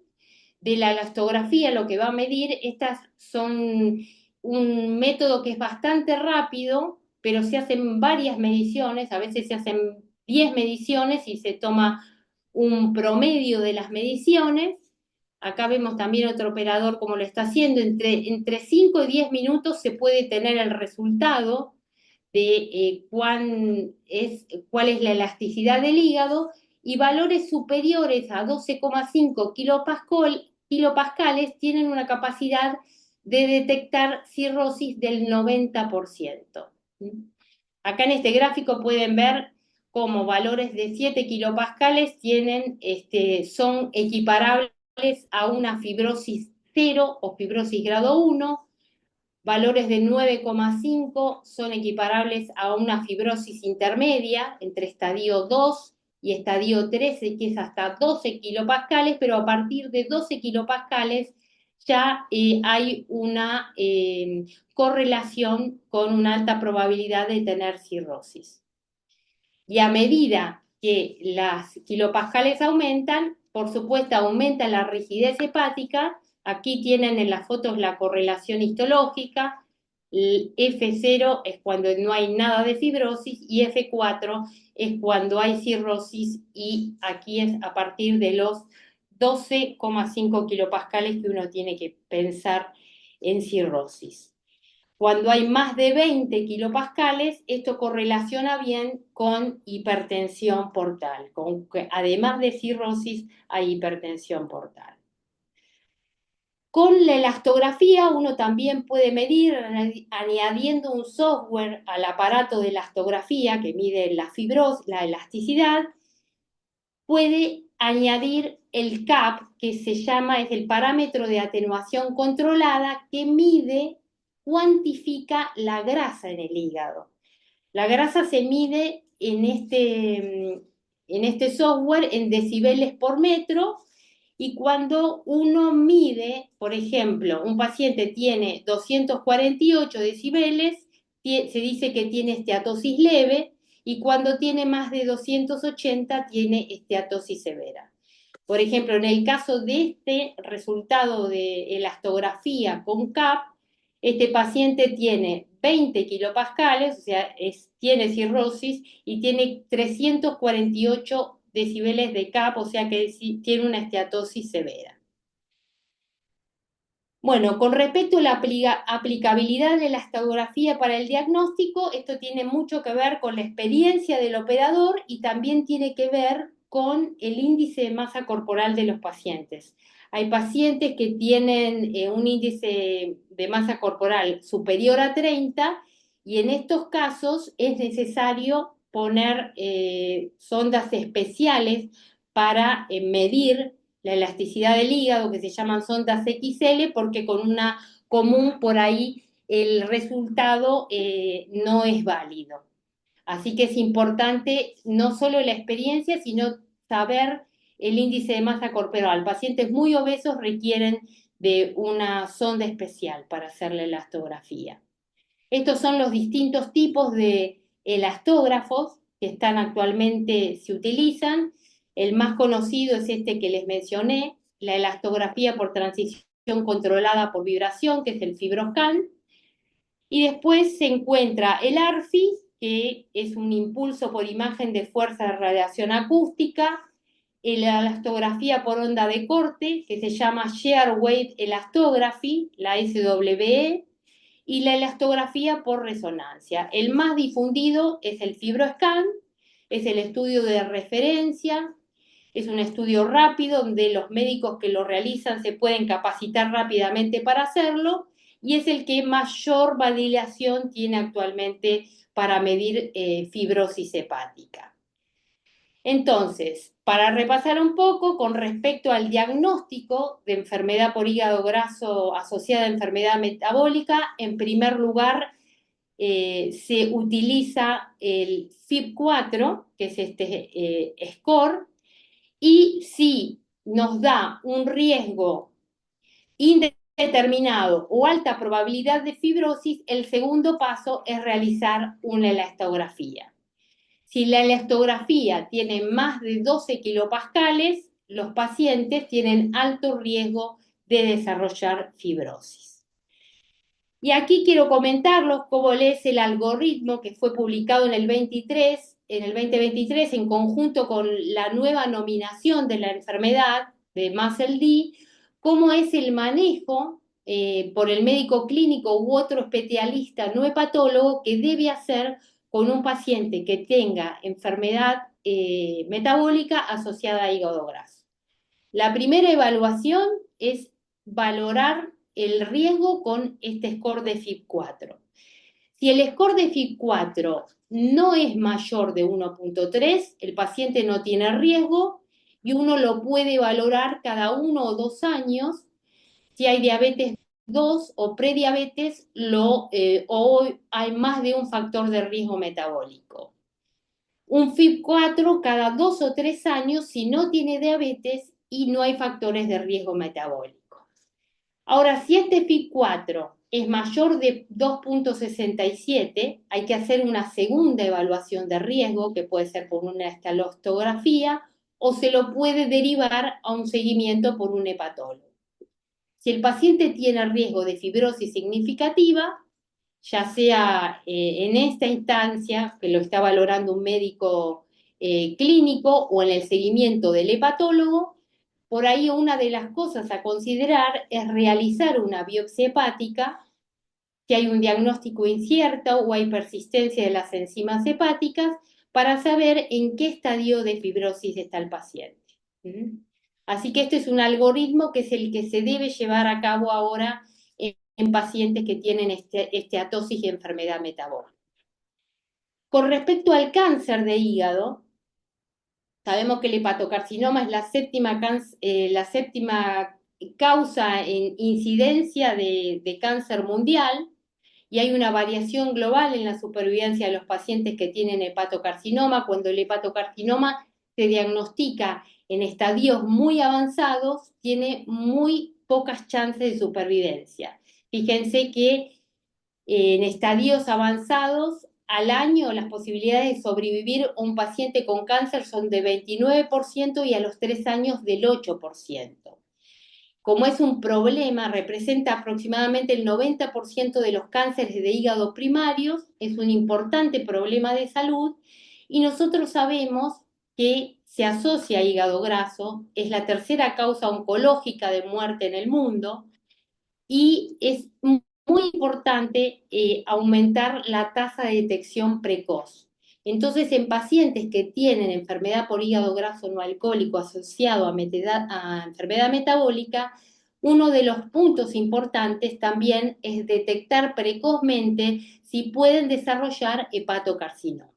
de la elastografía, lo que va a medir, estas son un método que es bastante rápido, pero se hacen varias mediciones, a veces se hacen 10 mediciones y se toma un promedio de las mediciones. Acá vemos también otro operador como lo está haciendo. Entre 5 y 10 minutos se puede tener el resultado de cuál es la elasticidad del hígado, y valores superiores a 12,5 kilopascales tienen una capacidad de detectar cirrosis del 90%. Acá en este gráfico pueden ver cómo valores de 7 kilopascales son equiparables a una fibrosis 0 o fibrosis grado 1. Valores de 9,5 son equiparables a una fibrosis intermedia entre estadio 2 y estadio 13, que es hasta 12 kilopascales, pero a partir de 12 kilopascales ya hay una correlación con una alta probabilidad de tener cirrosis. Y a medida que las kilopascales aumentan, por supuesto aumenta la rigidez hepática. Aquí tienen en las fotos la correlación histológica. El F0 es cuando no hay nada de fibrosis y F4 es cuando hay cirrosis, y aquí es a partir de los 12,5 kilopascales que uno tiene que pensar en cirrosis. Cuando hay más de 20 kilopascales, esto correlaciona bien con hipertensión portal, con que además de cirrosis hay hipertensión portal. Con la elastografía uno también puede medir, añadiendo un software al aparato de elastografía que mide la elasticidad, puede añadir el CAP, que es el parámetro de atenuación controlada, que mide, cuantifica la grasa en el hígado. La grasa se mide en este software en decibeles por metro y cuando uno mide, por ejemplo, un paciente tiene 248 decibeles, se dice que tiene esteatosis leve y cuando tiene más de 280 tiene esteatosis severa. Por ejemplo, en el caso de este resultado de elastografía con CAP, este paciente tiene 20 kilopascales, o sea, tiene cirrosis y tiene 348 decibeles de CAP, o sea que tiene una esteatosis severa. Bueno, con respecto a la aplicabilidad de la elastografía para el diagnóstico, esto tiene mucho que ver con la experiencia del operador y también tiene que ver con el índice de masa corporal de los pacientes. Hay pacientes que tienen un índice de masa corporal superior a 30 y en estos casos es necesario poner sondas especiales para medir la elasticidad del hígado, que se llaman sondas XL, porque con una común por ahí el resultado no es válido. Así que es importante no solo la experiencia, sino saber el índice de masa corporal. Pacientes muy obesos requieren de una sonda especial para hacer la elastografía. Estos son los distintos tipos de elastógrafos que están actualmente, se utilizan. El más conocido es este que les mencioné, la elastografía por transición controlada por vibración, que es el FibroScan. Y después se encuentra el ARFI, que es un impulso por imagen de fuerza de radiación acústica, la elastografía por onda de corte, que se llama Shear Wave Elastography, la SWE, y la elastografía por resonancia. El más difundido es el FibroScan, es el estudio de referencia, es un estudio rápido donde los médicos que lo realizan se pueden capacitar rápidamente para hacerlo y es el que mayor validación tiene actualmente para medir fibrosis hepática. Entonces, para repasar un poco con respecto al diagnóstico de enfermedad por hígado graso asociada a enfermedad metabólica, en primer lugar se utiliza el FIB4, que es este score, y si nos da un riesgo indeterminado o alta probabilidad de fibrosis, el segundo paso es realizar una elastografía. Si la elastografía tiene más de 12 kilopascales, los pacientes tienen alto riesgo de desarrollar fibrosis. Y aquí quiero comentarles cómo es el algoritmo que fue publicado en el 2023 en conjunto con la nueva nominación de la enfermedad de MASLD, cómo es el manejo por el médico clínico u otro especialista no hepatólogo que debe hacer con un paciente que tenga enfermedad metabólica asociada a hígado graso. La primera evaluación es valorar el riesgo con este score de FIB4. Si el score de FIB4 no es mayor de 1.3, el paciente no tiene riesgo y uno lo puede valorar cada 1 o 2 años. Si hay diabetes 2 o prediabetes o hay más de un factor de riesgo metabólico. Un FIB4 cada 2 o 3 años si no tiene diabetes y no hay factores de riesgo metabólico. Ahora, si este FIB4 es mayor de 2.67, hay que hacer una segunda evaluación de riesgo, que puede ser por una elastografía, o se lo puede derivar a un seguimiento por un hepatólogo. Si el paciente tiene riesgo de fibrosis significativa, ya sea en esta instancia, que lo está valorando un médico clínico o en el seguimiento del hepatólogo, por ahí una de las cosas a considerar es realizar una biopsia hepática, si hay un diagnóstico incierto o hay persistencia de las enzimas hepáticas, para saber en qué estadio de fibrosis está el paciente. Así que este es un algoritmo que es el que se debe llevar a cabo ahora en pacientes que tienen esteatosis y enfermedad metabólica. Con respecto al cáncer de hígado, sabemos que el hepatocarcinoma es la séptima causa en incidencia de cáncer mundial y hay una variación global en la supervivencia de los pacientes que tienen hepatocarcinoma. Cuando el hepatocarcinoma se diagnostica en estadios muy avanzados, tiene muy pocas chances de supervivencia. Fíjense que en estadios avanzados, al año las posibilidades de sobrevivir a un paciente con cáncer son de 29% y a los 3 años del 8%. Como es un problema, representa aproximadamente el 90% de los cánceres de hígado primarios, es un importante problema de salud y nosotros sabemos que se asocia a hígado graso, es la tercera causa oncológica de muerte en el mundo y es muy importante aumentar la tasa de detección precoz. Entonces, en pacientes que tienen enfermedad por hígado graso no alcohólico asociado a enfermedad metabólica, uno de los puntos importantes también es detectar precozmente si pueden desarrollar hepatocarcinoma.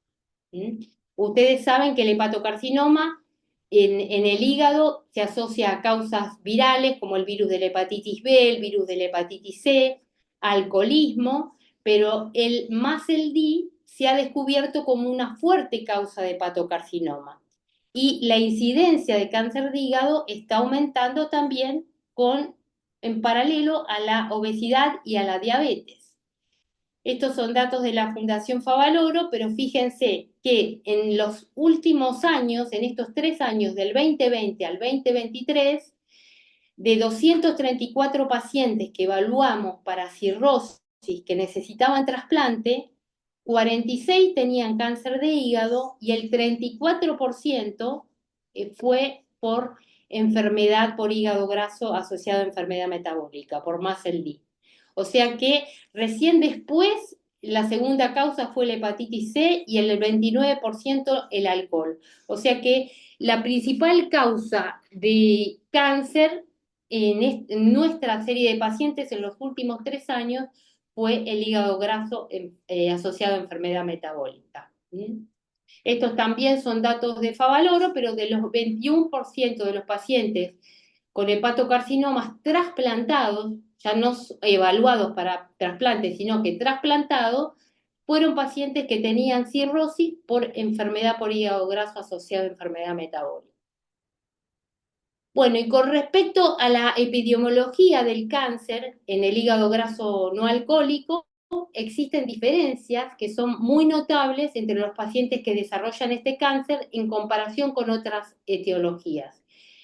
¿Mm? Ustedes saben que el hepatocarcinoma en el hígado se asocia a causas virales como el virus de la hepatitis B, el virus de la hepatitis C, alcoholismo, pero el MASLD se ha descubierto como una fuerte causa de hepatocarcinoma. Y la incidencia de cáncer de hígado está aumentando también en paralelo a la obesidad y a la diabetes. Estos son datos de la Fundación Favaloro, pero fíjense que en los últimos años, en estos 3 años, del 2020 al 2023, de 234 pacientes que evaluamos para cirrosis que necesitaban trasplante, 46 tenían cáncer de hígado y el 34% fue por enfermedad por hígado graso asociado a enfermedad metabólica, por MASLD. O sea que recién después la segunda causa fue la hepatitis C y el 29% el alcohol. O sea que la principal causa de cáncer en nuestra serie de pacientes en los últimos 3 años fue el hígado graso asociado a enfermedad metabólica. ¿Mm? Estos también son datos de Favaloro, pero de los 21% de los pacientes con hepatocarcinomas trasplantados, ya no evaluados para trasplante, sino que trasplantados, fueron pacientes que tenían cirrosis por enfermedad por hígado graso asociado a enfermedad metabólica. Bueno, y con respecto a la epidemiología del cáncer en el hígado graso no alcohólico, existen diferencias que son muy notables entre los pacientes que desarrollan este cáncer en comparación con otras etiologías.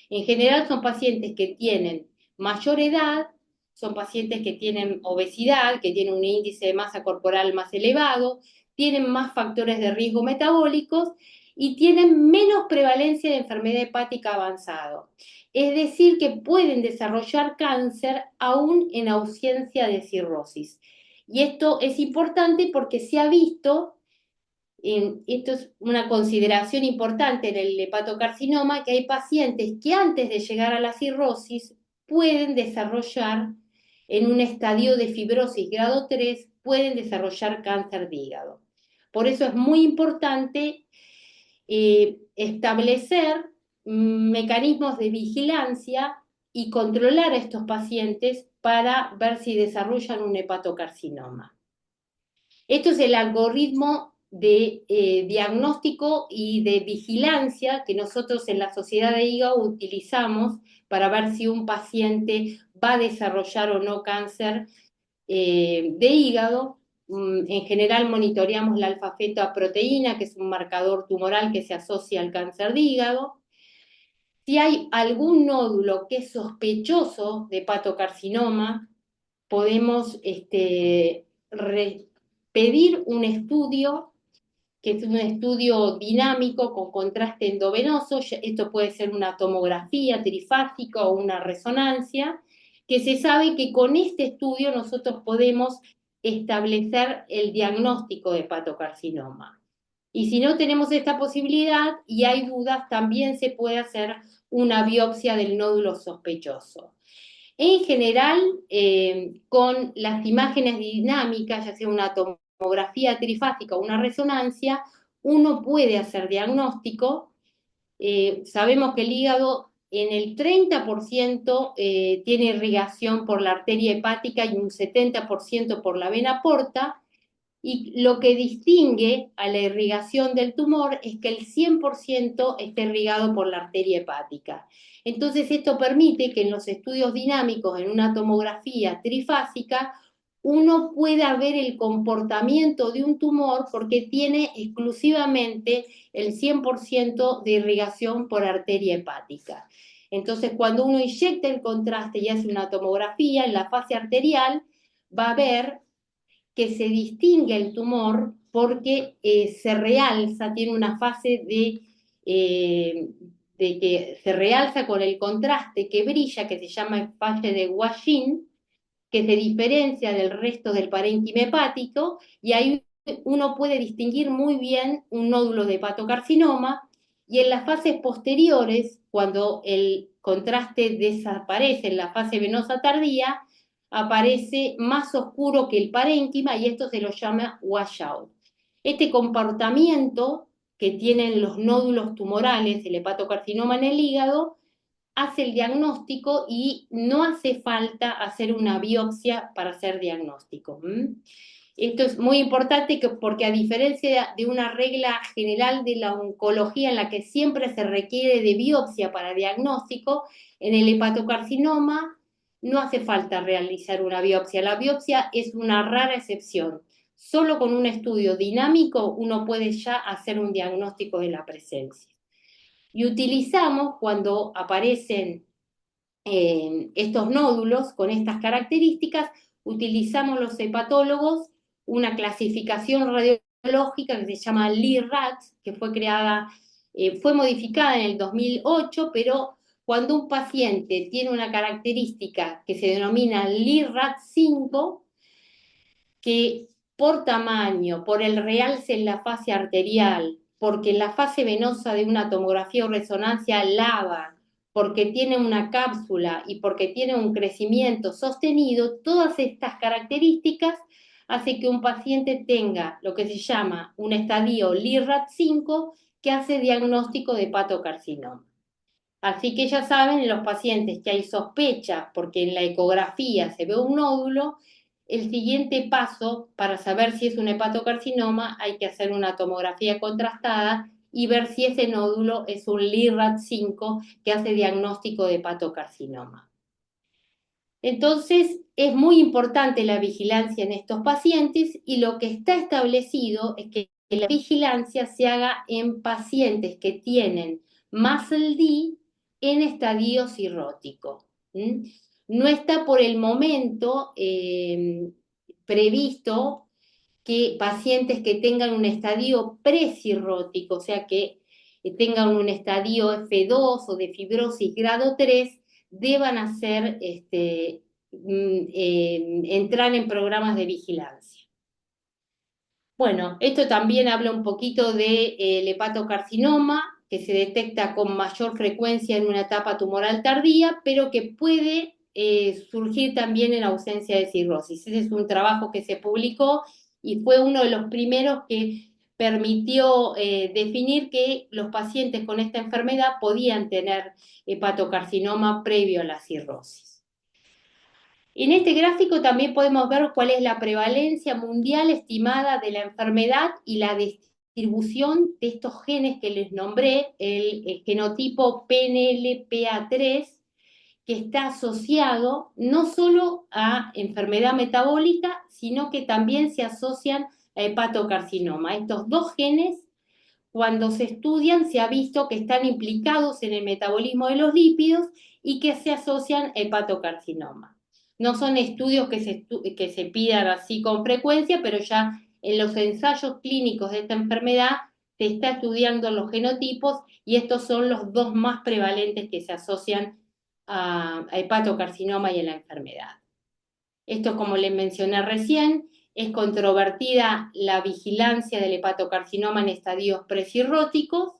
En general son pacientes que tienen mayor edad, son pacientes que tienen obesidad, que tienen un índice de masa corporal más elevado, tienen más factores de riesgo metabólicos y tienen menos prevalencia de enfermedad hepática avanzada. Es decir, que pueden desarrollar cáncer aún en ausencia de cirrosis. Y esto es importante porque se ha visto, esto es una consideración importante en el hepatocarcinoma, que hay pacientes que antes de llegar a la cirrosis pueden desarrollar, en un estadio de fibrosis grado 3, pueden desarrollar cáncer de hígado. Por eso es muy importante establecer mecanismos de vigilancia y controlar a estos pacientes para ver si desarrollan un hepatocarcinoma. Esto es el algoritmo de diagnóstico y de vigilancia que nosotros en la Sociedad de Hígado utilizamos para ver si un paciente va a desarrollar o no cáncer de hígado. En general monitoreamos la alfa-fetoproteína, que es un marcador tumoral que se asocia al cáncer de hígado. Si hay algún nódulo que es sospechoso de hepatocarcinoma, podemos pedir un estudio, que es un estudio dinámico con contraste endovenoso. Esto puede ser una tomografía trifásica o una resonancia, que se sabe que con este estudio nosotros podemos establecer el diagnóstico de hepatocarcinoma. Y si no tenemos esta posibilidad y hay dudas, también se puede hacer una biopsia del nódulo sospechoso. En general, con las imágenes dinámicas, ya sea una tomografía trifásica o una resonancia, uno puede hacer diagnóstico. Sabemos que el hígado en el 30% tiene irrigación por la arteria hepática y un 70% por la vena porta, y lo que distingue a la irrigación del tumor es que el 100% está irrigado por la arteria hepática. Entonces esto permite que en los estudios dinámicos, en una tomografía trifásica, uno pueda ver el comportamiento de un tumor porque tiene exclusivamente el 100% de irrigación por arteria hepática. Entonces, cuando uno inyecta el contraste y hace una tomografía en la fase arterial, va a ver que se distingue el tumor porque se realza, tiene una fase de que se realza con el contraste que brilla, que se llama fase de Washington, que se diferencia del resto del parénquima hepático, y ahí uno puede distinguir muy bien un nódulo de hepatocarcinoma, y en las fases posteriores, cuando el contraste desaparece en la fase venosa tardía, aparece más oscuro que el parénquima y esto se lo llama washout. Este comportamiento que tienen los nódulos tumorales, el hepatocarcinoma en el hígado, hace el diagnóstico y no hace falta hacer una biopsia para hacer diagnóstico. Esto es muy importante porque a diferencia de una regla general de la oncología en la que siempre se requiere de biopsia para diagnóstico, en el hepatocarcinoma no hace falta realizar una biopsia. La biopsia es una rara excepción. Solo con un estudio dinámico uno puede ya hacer un diagnóstico de la presencia. Y utilizamos, cuando aparecen estos nódulos con estas características, utilizamos los hepatólogos una clasificación radiológica que se llama LIRAT, que fue modificada en el 2008, pero cuando un paciente tiene una característica que se denomina LIRAT5, que por tamaño, por el realce en la fase arterial, porque en la fase venosa de una tomografía o resonancia lava, porque tiene una cápsula y porque tiene un crecimiento sostenido, todas estas características hacen que un paciente tenga lo que se llama un estadio LIRAT5 que hace diagnóstico de hepatocarcinoma. Así que ya saben, en los pacientes que hay sospecha porque en la ecografía se ve un nódulo, el siguiente paso para saber si es un hepatocarcinoma hay que hacer una tomografía contrastada y ver si ese nódulo es un LIRAT5 que hace diagnóstico de hepatocarcinoma. Entonces, es muy importante la vigilancia en estos pacientes y lo que está establecido es que la vigilancia se haga en pacientes que tienen muscle D en estadio cirrótico. No está por el momento previsto que pacientes que tengan un estadio precirrótico, o sea que tengan un estadio F2 o de fibrosis grado 3, deban entrar en programas de vigilancia. Bueno, esto también habla un poquito del hepatocarcinoma, que se detecta con mayor frecuencia en una etapa tumoral tardía, pero que puede surgir también en ausencia de cirrosis. Ese es un trabajo que se publicó y fue uno de los primeros que permitió definir que los pacientes con esta enfermedad podían tener hepatocarcinoma previo a la cirrosis. En este gráfico también podemos ver cuál es la prevalencia mundial estimada de la enfermedad y la distribución de estos genes que les nombré, el genotipo PNLPA3, que está asociado no solo a enfermedad metabólica, sino que también se asocian a hepatocarcinoma. Estos dos genes, cuando se estudian, se ha visto que están implicados en el metabolismo de los lípidos y que se asocian a hepatocarcinoma. No son estudios que se pidan así con frecuencia, pero ya en los ensayos clínicos de esta enfermedad se está estudiando los genotipos y estos son los dos más prevalentes que se asocian a hepatocarcinoma y a la enfermedad. Esto, como les mencioné recién, es controvertida la vigilancia del hepatocarcinoma en estadios precirróticos.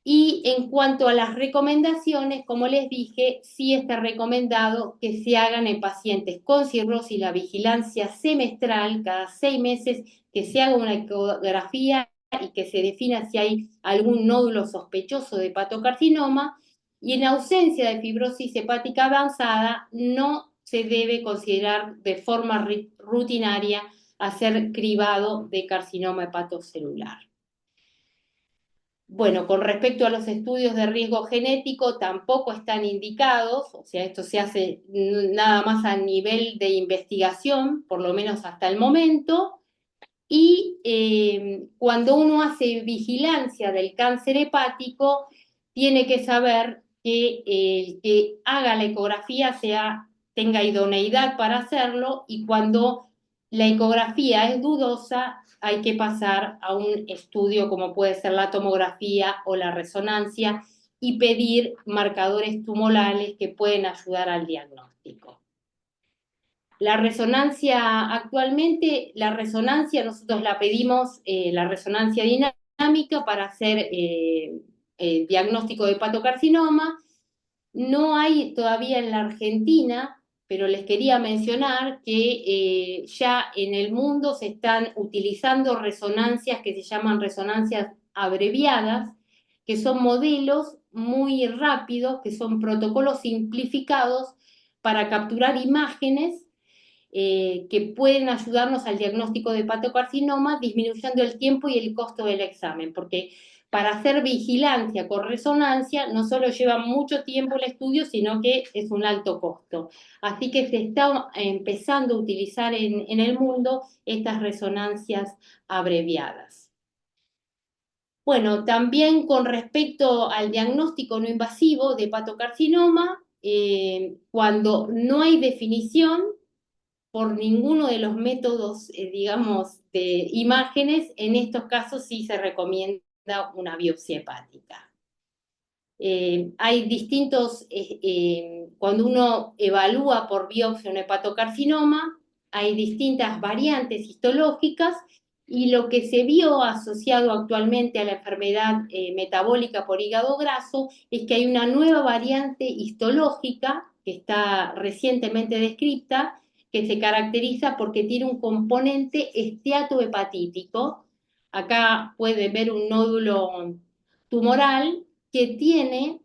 Y en cuanto a las recomendaciones, como les dije, sí está recomendado que se hagan en pacientes con cirrosis la vigilancia semestral, cada 6 meses, que se haga una ecografía y que se defina si hay algún nódulo sospechoso de hepatocarcinoma. y en ausencia de fibrosis hepática avanzada no se debe considerar de forma rutinaria hacer cribado de carcinoma hepatocelular. Bueno, con respecto a los estudios de riesgo genético, tampoco están indicados, o sea, esto se hace nada más a nivel de investigación, por lo menos hasta el momento, y cuando uno hace vigilancia del cáncer hepático, tiene que saber que el que haga la ecografía tenga idoneidad para hacerlo, y cuando la ecografía es dudosa, hay que pasar a un estudio como puede ser la tomografía o la resonancia y pedir marcadores tumorales que pueden ayudar al diagnóstico. La resonancia, actualmente, la resonancia nosotros la pedimos, la resonancia dinámica para hacer diagnóstico de hepatocarcinoma. No hay todavía en la Argentina, pero les quería mencionar que ya en el mundo se están utilizando resonancias que se llaman resonancias abreviadas, que son modelos muy rápidos, que son protocolos simplificados para capturar imágenes que pueden ayudarnos al diagnóstico de hepatocarcinoma, disminuyendo el tiempo y el costo del examen, porque para hacer vigilancia con resonancia no solo lleva mucho tiempo el estudio, sino que es un alto costo. Así que se está empezando a utilizar en el mundo estas resonancias abreviadas. Bueno, también con respecto al diagnóstico no invasivo de hepatocarcinoma, cuando no hay definición por ninguno de los métodos, digamos, de imágenes, en estos casos sí se recomienda una biopsia hepática. Hay distintos, cuando uno evalúa por biopsia un hepatocarcinoma, hay distintas variantes histológicas, y lo que se vio asociado actualmente a la enfermedad metabólica por hígado graso es que hay una nueva variante histológica que está recientemente descrita, que se caracteriza porque tiene un componente esteatohepatítico. Acá pueden ver un nódulo tumoral que tiene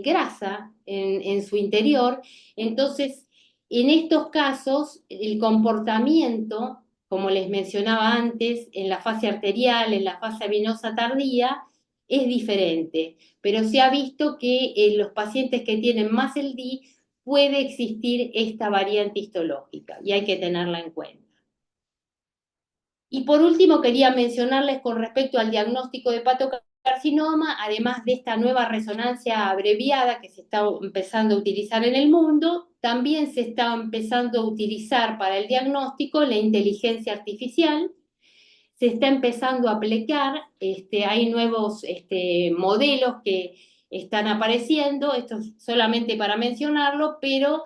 grasa en su interior. Entonces, en estos casos, el comportamiento, como les mencionaba antes, en la fase arterial, en la fase venosa tardía, es diferente, pero se ha visto que en los pacientes que tienen más el DI puede existir esta variante histológica y hay que tenerla en cuenta. Y por último, quería mencionarles con respecto al diagnóstico de hepatocarcinoma, además de esta nueva resonancia abreviada que se está empezando a utilizar en el mundo, también se está empezando a utilizar para el diagnóstico la inteligencia artificial. Se está empezando a aplicar, hay nuevos modelos que están apareciendo, esto es solamente para mencionarlo, pero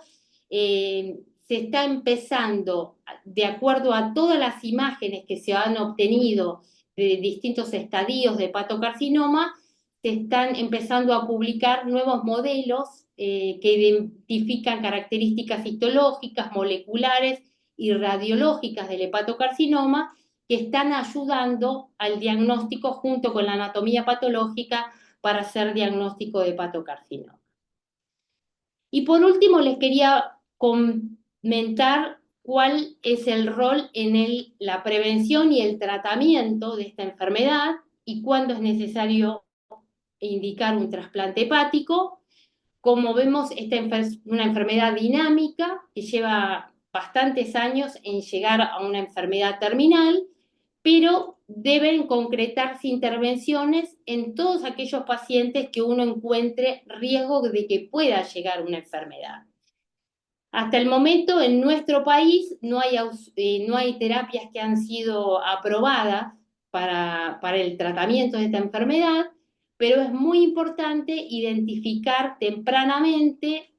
se está empezando, de acuerdo a todas las imágenes que se han obtenido de distintos estadios de hepatocarcinoma, se están empezando a publicar nuevos modelos que identifican características histológicas, moleculares y radiológicas del hepatocarcinoma, que están ayudando al diagnóstico junto con la anatomía patológica para hacer diagnóstico de hepatocarcinoma. Y por último, les quería comentar cuál es el rol en la prevención y el tratamiento de esta enfermedad y cuándo es necesario indicar un trasplante hepático. Como vemos, esta es una enfermedad dinámica que lleva bastantes años en llegar a una enfermedad terminal, pero deben concretarse intervenciones en todos aquellos pacientes que uno encuentre riesgo de que pueda llegar una enfermedad. Hasta el momento en nuestro país no hay terapias que han sido aprobadas para el tratamiento de esta enfermedad, pero es muy importante identificar tempranamente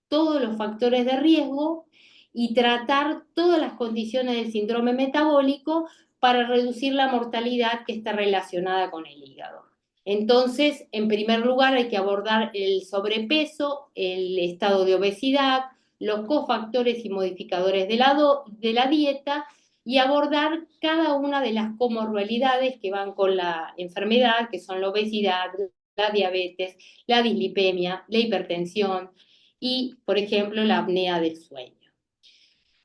todos los factores de riesgo y tratar todas las condiciones del síndrome metabólico para reducir la mortalidad que está relacionada con el hígado. Entonces, en primer lugar, hay que abordar el sobrepeso, el estado de obesidad, los cofactores y modificadores de la dieta, y abordar cada una de las comorbilidades que van con la enfermedad, que son la obesidad, la diabetes, la dislipemia, la hipertensión y, por ejemplo, la apnea del sueño.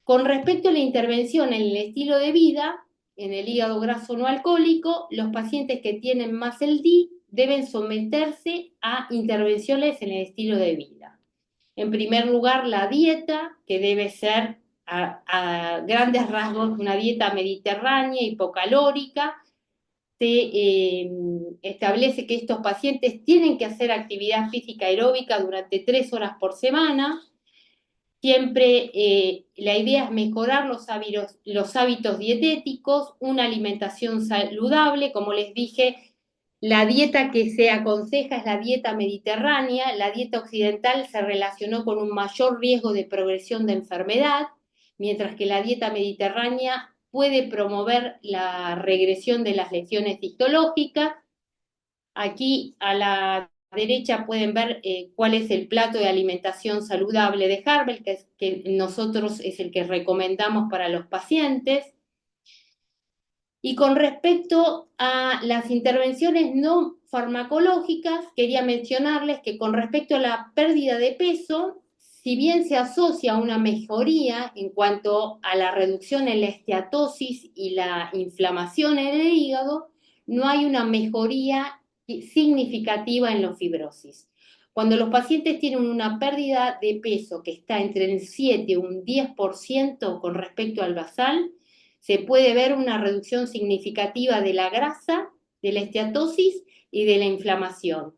Con respecto a la intervención en el estilo de vida, en el hígado graso no alcohólico, los pacientes que tienen MASLD deben someterse a intervenciones en el estilo de vida. En primer lugar, la dieta, que debe ser a grandes rasgos una dieta mediterránea, hipocalórica. Se establece que estos pacientes tienen que hacer actividad física aeróbica durante 3 horas por semana. Siempre la idea es mejorar los hábitos dietéticos, una alimentación saludable. Como les dije, la dieta que se aconseja es la dieta mediterránea. La dieta occidental se relacionó con un mayor riesgo de progresión de enfermedad, mientras que la dieta mediterránea puede promover la regresión de las lesiones histológicas. Aquí a la derecha pueden ver cuál es el plato de alimentación saludable de Harvell, que nosotros es el que recomendamos para los pacientes. Y con respecto a las intervenciones no farmacológicas, quería mencionarles que con respecto a la pérdida de peso, si bien se asocia a una mejoría en cuanto a la reducción en la esteatosis y la inflamación en el hígado, no hay una mejoría significativa en la fibrosis. Cuando los pacientes tienen una pérdida de peso que está entre el 7 y un 10% con respecto al basal, se puede ver una reducción significativa de la grasa, de la esteatosis y de la inflamación.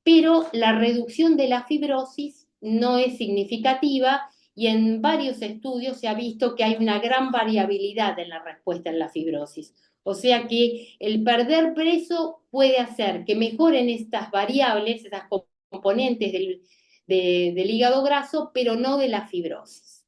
Pero la reducción de la fibrosis no es significativa y en varios estudios se ha visto que hay una gran variabilidad en la respuesta en la fibrosis. O sea que el perder peso puede hacer que mejoren estas variables, estas componentes del hígado graso, pero no de la fibrosis.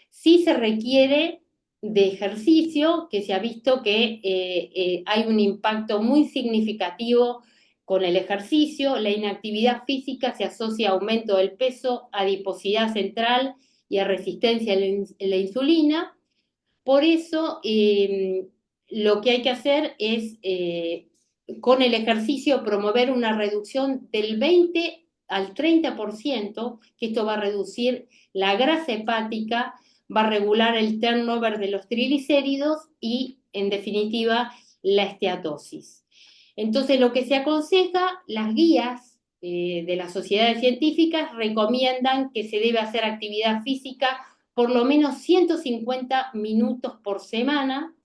Sí se requiere de ejercicio, que se ha visto que hay un impacto muy significativo con el ejercicio. La inactividad física se asocia a aumento del peso, adiposidad central y a resistencia a la insulina. Por eso, lo que hay que hacer es, con el ejercicio, promover una reducción del 20 al 30%, que esto va a reducir la grasa hepática, va a regular el turnover de los triglicéridos y, en definitiva, la esteatosis. Entonces, lo que se aconseja, las guías de las sociedades científicas recomiendan que se debe hacer actividad física por lo menos 150 minutos por semana,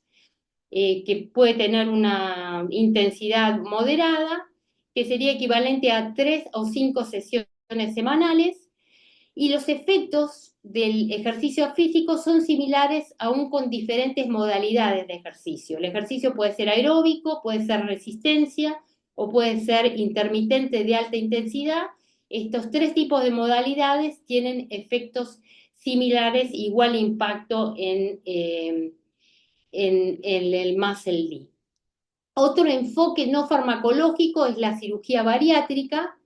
que puede tener una intensidad moderada, que sería equivalente a 3 o 5 sesiones semanales, y los efectos del ejercicio físico son similares aún con diferentes modalidades de ejercicio. El ejercicio puede ser aeróbico, puede ser resistencia o puede ser intermitente de alta intensidad. Estos 3 tipos de modalidades tienen efectos similares, igual impacto en el MASLD. Otro enfoque no farmacológico es la cirugía bariátrica,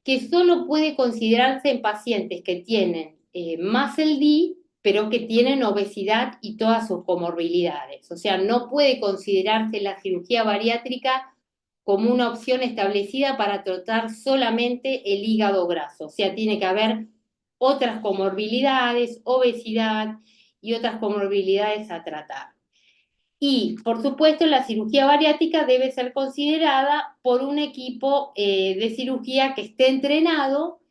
que solo puede considerarse en pacientes que tienen MASLD, pero que tienen obesidad y todas sus comorbilidades. O sea, no puede considerarse la cirugía bariátrica como una opción establecida para tratar solamente el hígado graso. O sea, tiene que haber otras comorbilidades, obesidad y otras comorbilidades a tratar. Y, por supuesto, la cirugía bariátrica debe ser considerada por un equipo de cirugía que esté entrenado.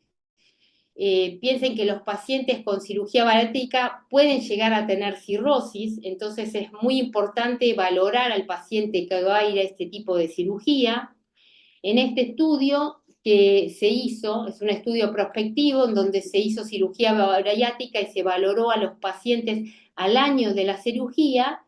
Piensen que los pacientes con cirugía bariátrica pueden llegar a tener cirrosis, entonces es muy importante valorar al paciente que va a ir a este tipo de cirugía. En este estudio que se hizo, es un estudio prospectivo en donde se hizo cirugía bariátrica y se valoró a los pacientes al año de la cirugía,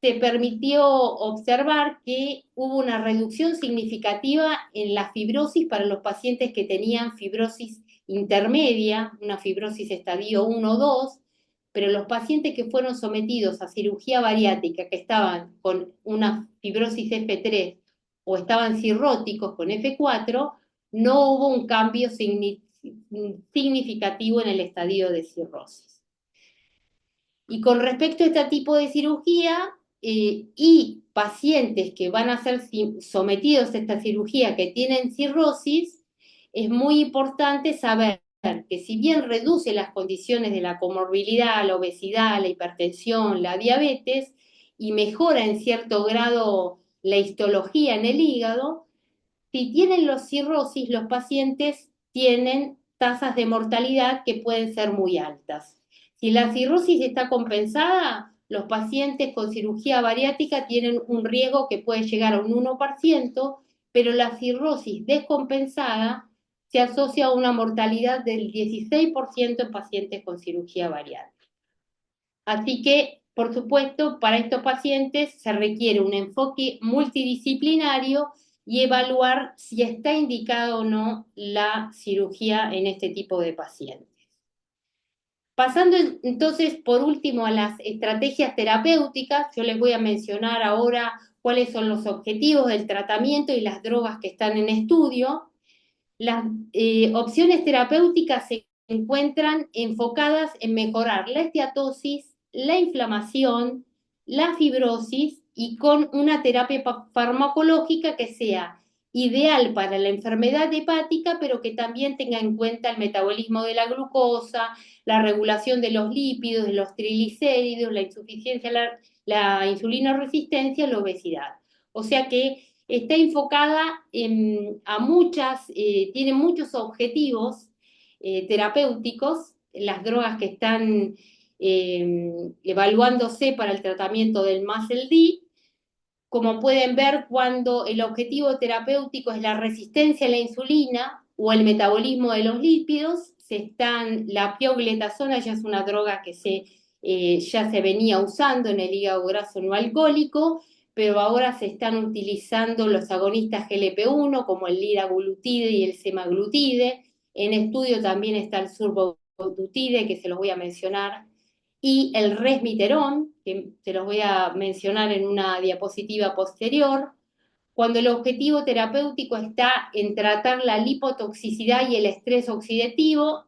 se permitió observar que hubo una reducción significativa en la fibrosis para los pacientes que tenían fibrosis intermedia, una fibrosis estadio 1 o 2, pero los pacientes que fueron sometidos a cirugía bariátrica, que estaban con una fibrosis F3 o estaban cirróticos con F4, no hubo un cambio significativo en el estadio de cirrosis. Y con respecto a este tipo de cirugía, y pacientes que van a ser sometidos a esta cirugía que tienen cirrosis, es muy importante saber que si bien reduce las condiciones de la comorbilidad, la obesidad, la hipertensión, la diabetes, y mejora en cierto grado la histología en el hígado, si tienen los cirrosis, los pacientes tienen tasas de mortalidad que pueden ser muy altas. Si la cirrosis está compensada, los pacientes con cirugía bariátrica tienen un riesgo que puede llegar a un 1%, pero la cirrosis descompensada se asocia a una mortalidad del 16% en pacientes con cirugía bariátrica. Así que, por supuesto, para estos pacientes se requiere un enfoque multidisciplinario y evaluar si está indicada o no la cirugía en este tipo de pacientes. Pasando entonces, por último, a las estrategias terapéuticas, yo les voy a mencionar ahora cuáles son los objetivos del tratamiento y las drogas que están en estudio. Las opciones terapéuticas se encuentran enfocadas en mejorar la esteatosis, la inflamación, la fibrosis y con una terapia farmacológica que sea ideal para la enfermedad hepática, pero que también tenga en cuenta el metabolismo de la glucosa, la regulación de los lípidos, de los triglicéridos, la insuficiencia, la insulinoresistencia, la obesidad. O sea que está enfocada a tiene muchos objetivos terapéuticos, las drogas que están evaluándose para el tratamiento del MASLD. Como pueden ver, cuando el objetivo terapéutico es la resistencia a la insulina o el metabolismo de los lípidos, la pioglitazona ya es una droga que ya se venía usando en el hígado graso no alcohólico, pero ahora se están utilizando los agonistas GLP-1 como el liraglutide y el semaglutide. En estudio también está el survodutide, que se los voy a mencionar, y el resmiterón, que se los voy a mencionar en una diapositiva posterior. Cuando el objetivo terapéutico está en tratar la lipotoxicidad y el estrés oxidativo,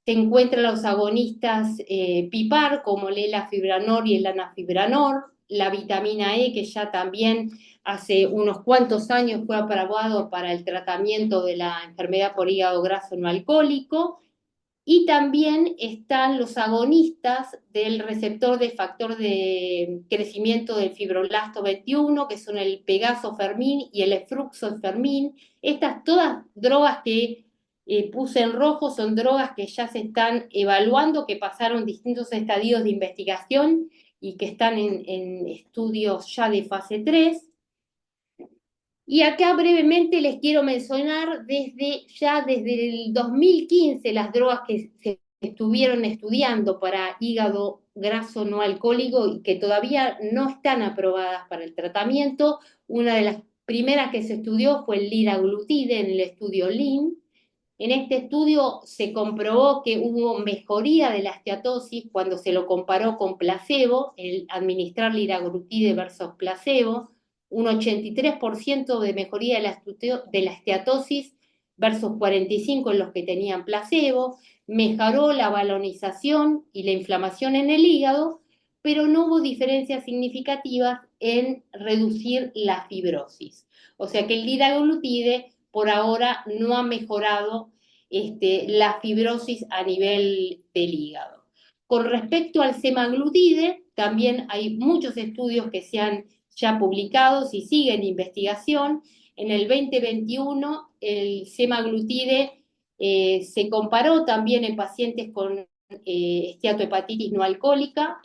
se encuentran los agonistas PIPAR, como el elafibranor y el anafibranor, la vitamina E, que ya también hace unos cuantos años fue aprobado para el tratamiento de la enfermedad por hígado graso no alcohólico, y también están los agonistas del receptor de factor de crecimiento del fibroblasto 21, que son el pegasofermin y el efruxofermin. Estas todas drogas que puse en rojo son drogas que ya se están evaluando, que pasaron distintos estadios de investigación y que están en estudios ya de fase 3. Y acá brevemente les quiero mencionar desde el 2015 las drogas que se estuvieron estudiando para hígado graso no alcohólico y que todavía no están aprobadas para el tratamiento. Una de las primeras que se estudió fue el liraglutide en el estudio LIN. En este estudio se comprobó que hubo mejoría de la esteatosis cuando se lo comparó con placebo, el administrar liraglutide versus placebo, un 83% de mejoría de la esteatosis versus 45% en los que tenían placebo, mejoró la balonización y la inflamación en el hígado, pero no hubo diferencias significativas en reducir la fibrosis. O sea que el liraglutide por ahora no ha mejorado la fibrosis a nivel del hígado. Con respecto al semaglutide, también hay muchos estudios que se han ya publicados y siguen investigación. En el 2021, el semaglutide se comparó también en pacientes con esteatohepatitis no alcohólica,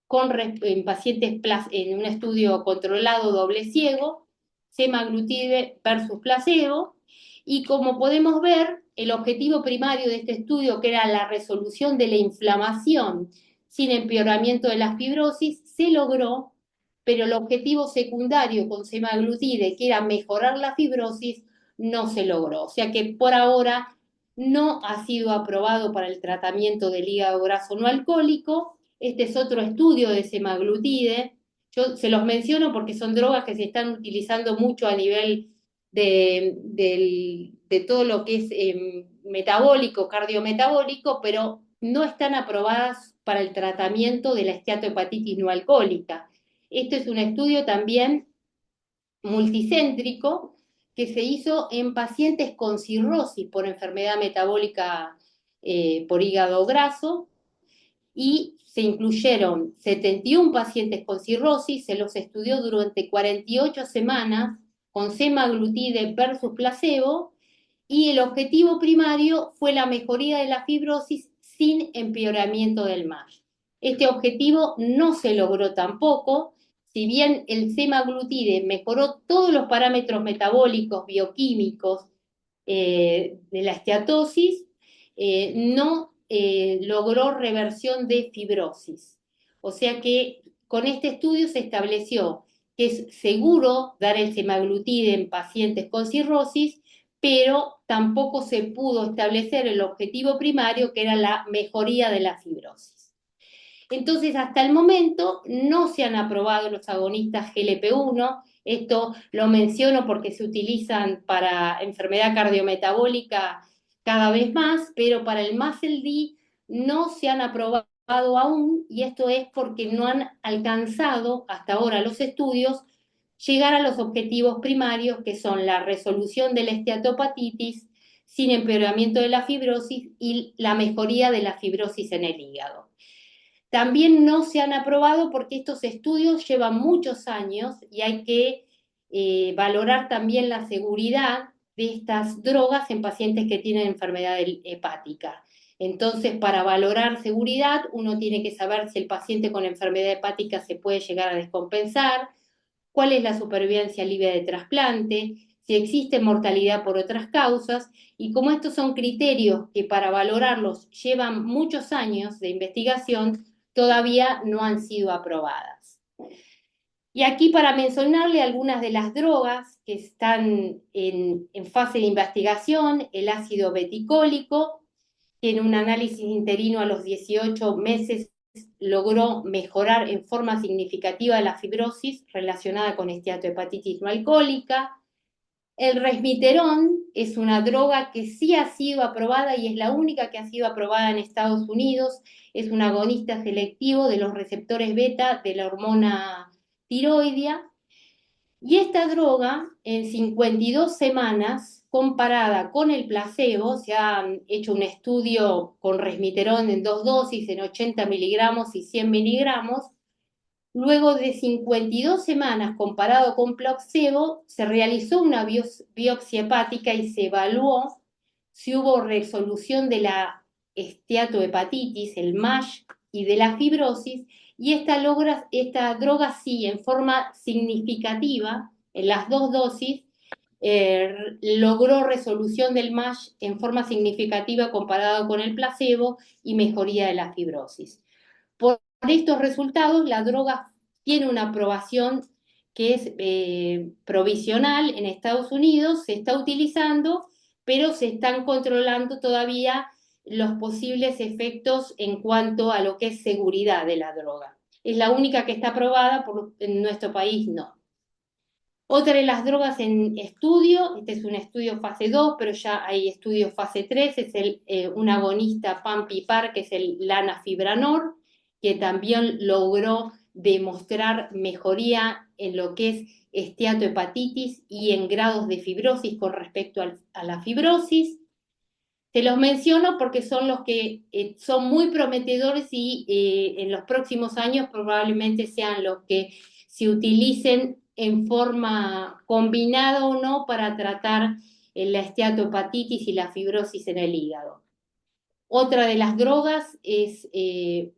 en pacientes en un estudio controlado doble ciego, semaglutide versus placebo, y como podemos ver, el objetivo primario de este estudio, que era la resolución de la inflamación sin empeoramiento de la fibrosis, se logró, pero el objetivo secundario con semaglutide, que era mejorar la fibrosis, no se logró. O sea que por ahora no ha sido aprobado para el tratamiento del hígado graso no alcohólico. Este es otro estudio de semaglutide. Yo se los menciono porque son drogas que se están utilizando mucho a nivel de todo lo que es metabólico, cardiometabólico, pero no están aprobadas para el tratamiento de la esteatohepatitis no alcohólica. Este es un estudio también multicéntrico que se hizo en pacientes con cirrosis por enfermedad metabólica por hígado graso, y se incluyeron 71 pacientes con cirrosis, se los estudió durante 48 semanas con semaglutide versus placebo, y el objetivo primario fue la mejoría de la fibrosis sin empeoramiento del MASH. Este objetivo no se logró tampoco, si bien el semaglutide mejoró todos los parámetros metabólicos, bioquímicos de la esteatosis, no logró reversión de fibrosis. O sea que con este estudio se estableció que es seguro dar el semaglutide en pacientes con cirrosis, pero tampoco se pudo establecer el objetivo primario, que era la mejoría de la fibrosis. Entonces, hasta el momento no se han aprobado los agonistas GLP-1. Esto lo menciono porque se utilizan para enfermedad cardiometabólica cada vez más, pero para el MASLD no se han aprobado aún, y esto es porque no han alcanzado hasta ahora los estudios llegar a los objetivos primarios, que son la resolución de la esteatopatitis sin empeoramiento de la fibrosis y la mejoría de la fibrosis en el hígado. También no se han aprobado porque estos estudios llevan muchos años y hay que valorar también la seguridad de estas drogas en pacientes que tienen enfermedad hepática. Entonces, para valorar seguridad, uno tiene que saber si el paciente con enfermedad hepática se puede llegar a descompensar, cuál es la supervivencia libre de trasplante, si existe mortalidad por otras causas, y como estos son criterios que para valorarlos llevan muchos años de investigación, todavía no han sido aprobadas. Y aquí para mencionarle algunas de las drogas que están en fase de investigación: el ácido beticólico, que en un análisis interino a los 18 meses logró mejorar en forma significativa la fibrosis relacionada con esteatohepatitis no alcohólica. El resmiterón es una droga que sí ha sido aprobada y es la única que ha sido aprobada en Estados Unidos. Es un agonista selectivo de los receptores beta de la hormona tiroidea. Y esta droga, en 52 semanas, comparada con el placebo, se ha hecho un estudio con resmiterón en 2 dosis, en 80 miligramos y 100 miligramos. Luego de 52 semanas comparado con placebo, se realizó una biopsia hepática y se evaluó si hubo resolución de la esteatohepatitis, el MASH, y de la fibrosis, y esta droga sí, en forma significativa, en las 2 dosis, logró resolución del MASH en forma significativa comparado con el placebo y mejoría de la fibrosis. Por estos resultados, la droga tiene una aprobación que es provisional en Estados Unidos, se está utilizando, pero se están controlando todavía los posibles efectos en cuanto a lo que es seguridad de la droga. Es la única que está aprobada, en nuestro país no. Otra de las drogas en estudio, este es un estudio fase 2, pero ya hay estudios fase 3, es un agonista PAM-PIPAR, que es el lanafibranor, que también logró demostrar mejoría en lo que es esteatohepatitis y en grados de fibrosis con respecto a la fibrosis. Te los menciono porque son los que son muy prometedores y en los próximos años probablemente sean los que se utilicen en forma combinada o no para tratar la esteatohepatitis y la fibrosis en el hígado. Otra de las drogas es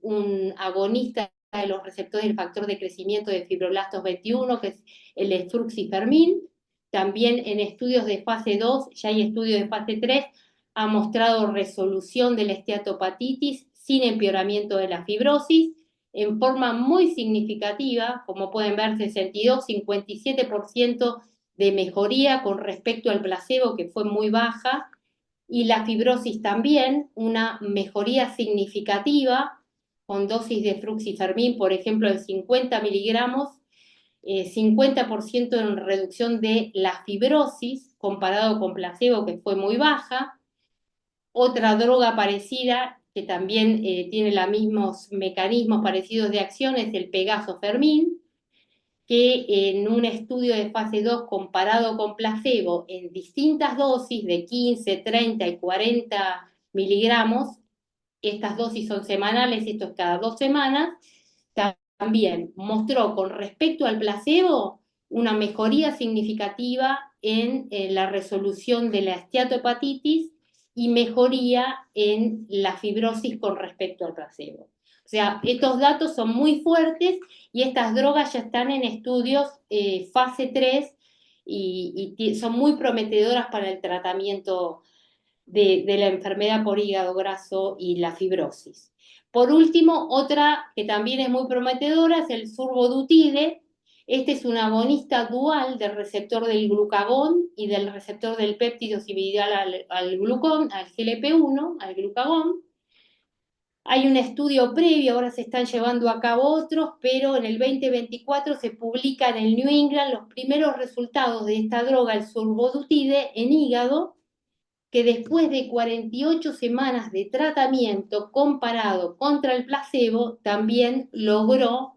un agonista de los receptores del factor de crecimiento de fibroblastos 21, que es el efruxifermin. También en estudios de fase 2, ya hay estudios de fase 3, ha mostrado resolución de la esteatohepatitis sin empeoramiento de la fibrosis en forma muy significativa, como pueden ver, 62-57% de mejoría con respecto al placebo, que fue muy baja, y la fibrosis también, una mejoría significativa con dosis de efruxifermin, por ejemplo, de 50 miligramos, 50% en reducción de la fibrosis comparado con placebo, que fue muy baja. Otra droga parecida, que también tiene los mismos mecanismos parecidos de acción, es el pegasofermin, que en un estudio de fase 2 comparado con placebo en distintas dosis de 15, 30 y 40 miligramos, estas dosis son semanales, esto es cada 2 semanas, también mostró con respecto al placebo una mejoría significativa en la resolución de la esteatohepatitis y mejoría en la fibrosis con respecto al placebo. O sea, estos datos son muy fuertes y estas drogas ya están en estudios fase 3 y son muy prometedoras para el tratamiento de la enfermedad por hígado graso y la fibrosis. Por último, otra que también es muy prometedora es el survodutide. Este es un agonista dual del receptor del glucagón y del receptor del péptido similar al glucón, al GLP-1, al glucagón. Hay un estudio previo, ahora se están llevando a cabo otros, pero en el 2024 se publican en el New England los primeros resultados de esta droga, el survodutide, en hígado, que después de 48 semanas de tratamiento comparado contra el placebo, también logró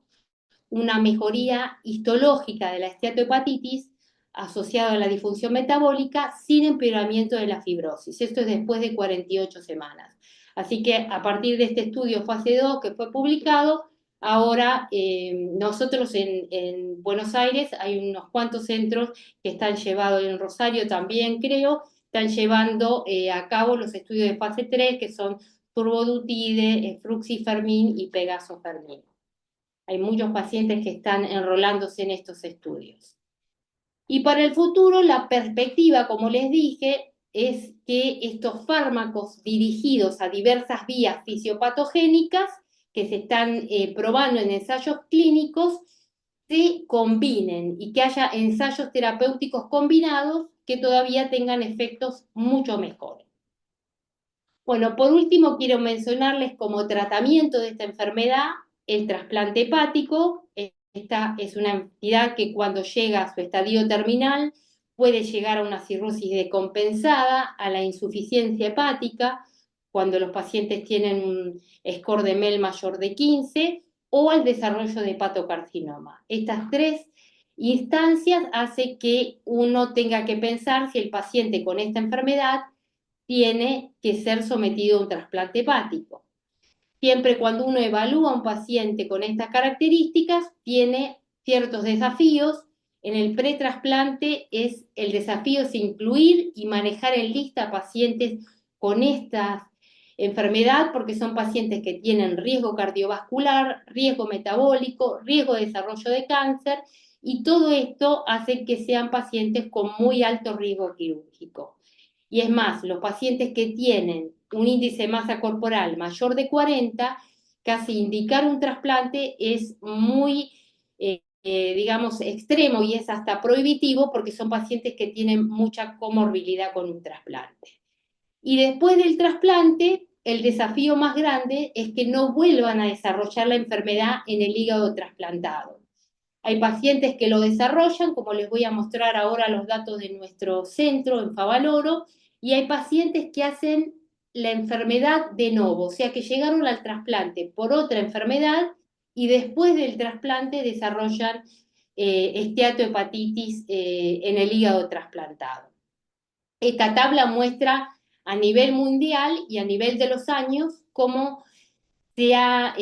una mejoría histológica de la esteatohepatitis asociada a la disfunción metabólica sin empeoramiento de la fibrosis. Esto es después de 48 semanas. Así que a partir de este estudio fase 2 que fue publicado, ahora nosotros en Buenos Aires hay unos cuantos centros que están llevados, en Rosario también creo, están llevando a cabo los estudios de fase 3 que son survodutide, efruxifermin y pegasofermin. Hay muchos pacientes que están enrolándose en estos estudios. Y para el futuro, la perspectiva, como les dije, es que estos fármacos dirigidos a diversas vías fisiopatogénicas que se están probando en ensayos clínicos se combinen y que haya ensayos terapéuticos combinados que todavía tengan efectos mucho mejores. Bueno, por último quiero mencionarles como tratamiento de esta enfermedad el trasplante hepático. Esta es una entidad que cuando llega a su estadio terminal puede llegar a una cirrosis decompensada, a la insuficiencia hepática, cuando los pacientes tienen un score de MEL mayor de 15, o al desarrollo de hepatocarcinoma. Estas tres instancias hacen que uno tenga que pensar si el paciente con esta enfermedad tiene que ser sometido a un trasplante hepático. Siempre cuando uno evalúa a un paciente con estas características, tiene ciertos desafíos. En el pretrasplante el desafío es incluir y manejar en lista pacientes con esta enfermedad, porque son pacientes que tienen riesgo cardiovascular, riesgo metabólico, riesgo de desarrollo de cáncer, y todo esto hace que sean pacientes con muy alto riesgo quirúrgico. Y es más, los pacientes que tienen un índice de masa corporal mayor de 40, casi indicar un trasplante es muy, digamos, extremo y es hasta prohibitivo porque son pacientes que tienen mucha comorbilidad con un trasplante. Y después del trasplante, el desafío más grande es que no vuelvan a desarrollar la enfermedad en el hígado trasplantado. Hay pacientes que lo desarrollan, como les voy a mostrar ahora los datos de nuestro centro en Favaloro, y hay pacientes que hacen la enfermedad de novo, o sea que llegaron al trasplante por otra enfermedad y después del trasplante desarrollan esteatohepatitis en el hígado trasplantado. Esta tabla muestra a nivel mundial y a nivel de los años cómo se ha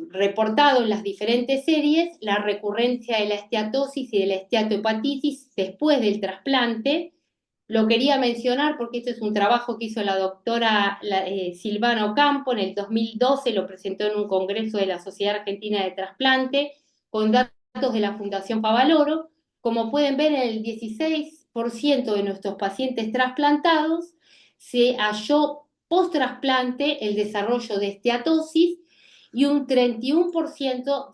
reportado en las diferentes series la recurrencia de la esteatosis y de la esteatohepatitis después del trasplante. Lo quería mencionar porque este es un trabajo que hizo la doctora Silvana Ocampo en el 2012, lo presentó en un congreso de la Sociedad Argentina de Trasplante con datos de la Fundación Favaloro. Como pueden ver, en el 16% de nuestros pacientes trasplantados se halló post-trasplante el desarrollo de esteatosis y un 31%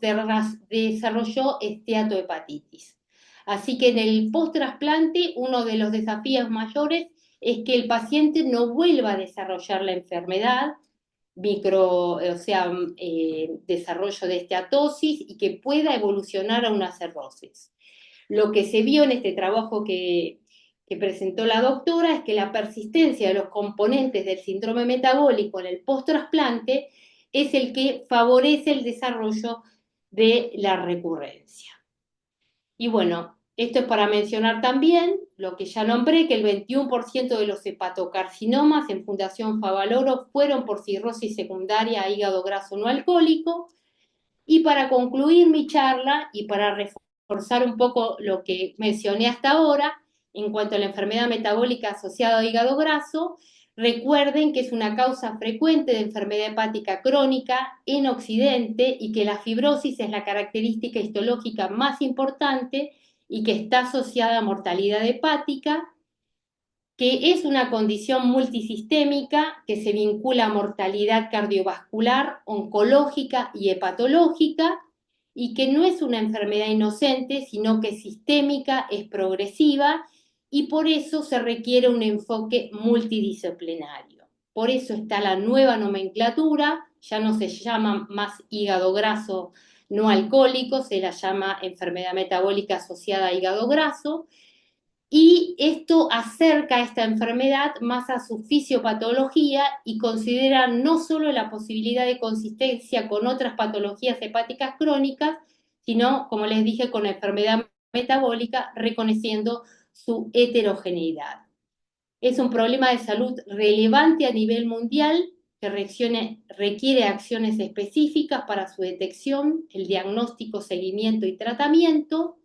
desarrolló esteatohepatitis. Así que en el post-trasplante uno de los desafíos mayores es que el paciente no vuelva a desarrollar la enfermedad, desarrollo de esteatosis y que pueda evolucionar a una cirrosis. Lo que se vio en este trabajo que presentó la doctora es que la persistencia de los componentes del síndrome metabólico en el post-trasplante es el que favorece el desarrollo de la recurrencia. Y bueno, esto es para mencionar también lo que ya nombré, que el 21% de los hepatocarcinomas en Fundación Favaloro fueron por cirrosis secundaria a hígado graso no alcohólico. Y para concluir mi charla y para reforzar un poco lo que mencioné hasta ahora, en cuanto a la enfermedad metabólica asociada a hígado graso, recuerden que es una causa frecuente de enfermedad hepática crónica en Occidente y que la fibrosis es la característica histológica más importante y que está asociada a mortalidad hepática, que es una condición multisistémica que se vincula a mortalidad cardiovascular, oncológica y hepatológica, y que no es una enfermedad inocente, sino que es sistémica, es progresiva, y por eso se requiere un enfoque multidisciplinario. Por eso está la nueva nomenclatura, ya no se llama más hígado graso no alcohólico, se la llama enfermedad metabólica asociada a hígado graso, y esto acerca a esta enfermedad más a su fisiopatología y considera no solo la posibilidad de consistencia con otras patologías hepáticas crónicas, sino, como les dije, con la enfermedad metabólica, reconociendo su heterogeneidad. Es un problema de salud relevante a nivel mundial que requiere acciones específicas para su detección, el diagnóstico, seguimiento y tratamiento.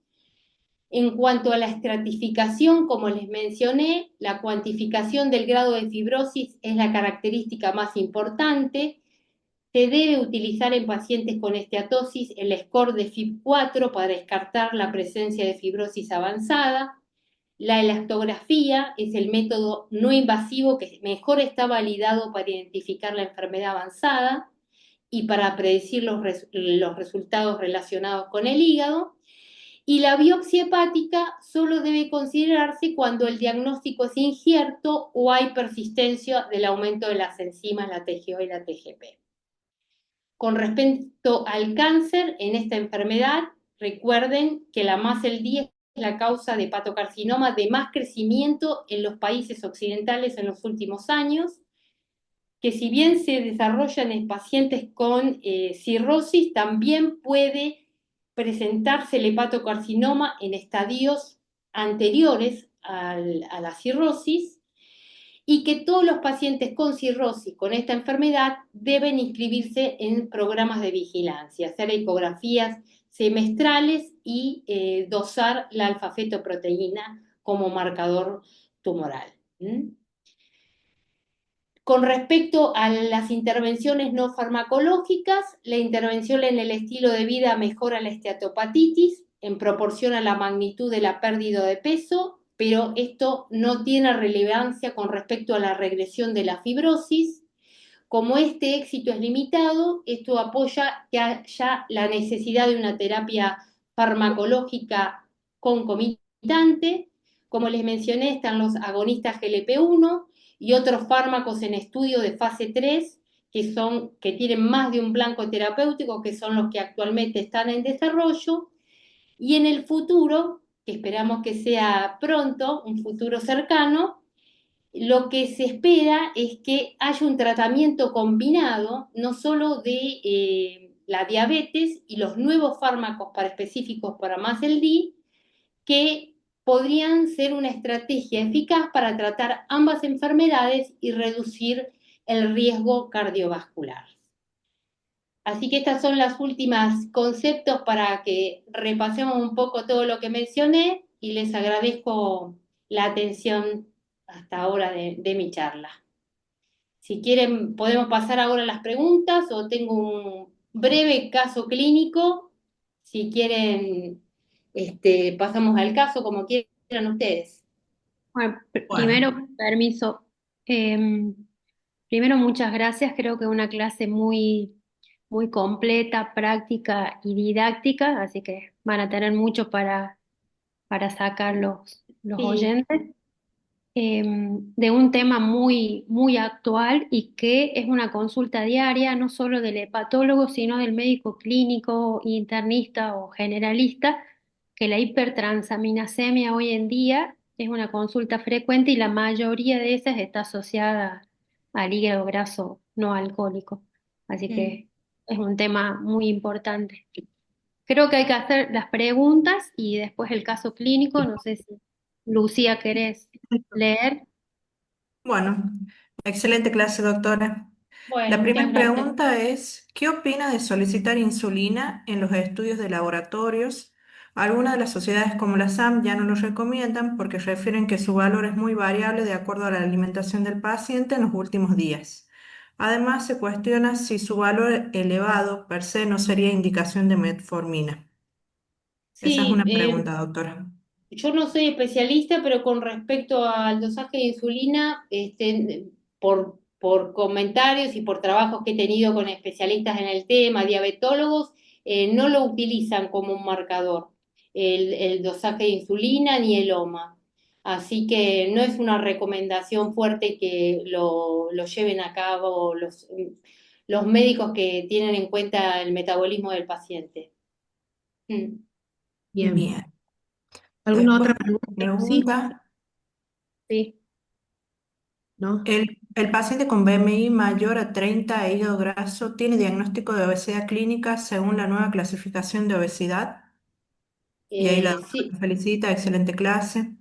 En cuanto a la estratificación, como les mencioné, la cuantificación del grado de fibrosis es la característica más importante. Se debe utilizar en pacientes con esteatosis el score de FIB4 para descartar la presencia de fibrosis avanzada. La elastografía es el método no invasivo que mejor está validado para identificar la enfermedad avanzada y para predecir los resultados relacionados con el hígado. Y la biopsia hepática solo debe considerarse cuando el diagnóstico es incierto o hay persistencia del aumento de las enzimas, la TGO y la TGP. Con respecto al cáncer, en esta enfermedad, recuerden que la MASLD es la causa de hepatocarcinoma de más crecimiento en los países occidentales en los últimos años, que si bien se desarrollan en pacientes con cirrosis, también puede presentarse el hepatocarcinoma en estadios anteriores a la cirrosis, y que todos los pacientes con cirrosis, con esta enfermedad, deben inscribirse en programas de vigilancia, hacer ecografías semestrales y dosar la alfa-fetoproteína como marcador tumoral. Con respecto a las intervenciones no farmacológicas, la intervención en el estilo de vida mejora la esteatopatitis en proporción a la magnitud de la pérdida de peso, pero esto no tiene relevancia con respecto a la regresión de la fibrosis. Como este éxito es limitado, esto apoya que haya la necesidad de una terapia farmacológica concomitante. Como les mencioné, están los agonistas GLP-1 y otros fármacos en estudio de fase 3 que tienen más de un blanco terapéutico, que son los que actualmente están en desarrollo. Y en el futuro, que esperamos que sea pronto, un futuro cercano, lo que se espera es que haya un tratamiento combinado, no solo de la diabetes y los nuevos fármacos específicos para MASLD, que podrían ser una estrategia eficaz para tratar ambas enfermedades y reducir el riesgo cardiovascular. Así que estas son las últimas conceptos para que repasemos un poco todo lo que mencioné y les agradezco la atención hasta ahora de mi charla. Si quieren, podemos pasar ahora a las preguntas o tengo un breve caso clínico. Si quieren, pasamos al caso como quieran ustedes. Bueno, Bueno, primero, permiso. Em, Primero, muchas gracias. Creo que una clase muy completa, práctica y didáctica, así que van a tener mucho para sacar los Sí, oyentes. De un tema muy actual y que es una consulta diaria, no solo del hepatólogo, sino del médico clínico, internista o generalista, que la hipertransaminasemia hoy en día es una consulta frecuente y la mayoría de esas está asociada al hígado graso no alcohólico. Así mm, que es un tema muy importante. Creo que hay que hacer las preguntas y después el caso clínico. No sé si Lucía querés leer. Bueno, excelente clase, doctora. La Bueno, muchas primera gracias. pregunta es, ¿qué opina de solicitar insulina en los estudios de laboratorios? Algunas de las sociedades como la SAM ya no lo recomiendan porque refieren que su valor es muy variable de acuerdo a la alimentación del paciente en los últimos días. Además, se cuestiona si su valor elevado per se no sería indicación de metformina. Esa es Sí, una pregunta, doctora. yo no soy especialista, pero con respecto al dosaje de insulina, por comentarios y por trabajos que he tenido con especialistas en el tema, diabetólogos, no lo utilizan como un marcador, el dosaje de insulina ni el OMA. Así que no es una recomendación fuerte que lo lleven a cabo los médicos que tienen en cuenta el metabolismo del paciente. Mm. Bien. Bien. ¿Alguna Después otra una pregunta, Lucy? pregunta. Sí. ¿No? El paciente con BMI mayor a 30 e hígado graso tiene diagnóstico de obesidad clínica según la nueva clasificación de obesidad. Y ahí la doctora Sí, nos felicita, excelente clase.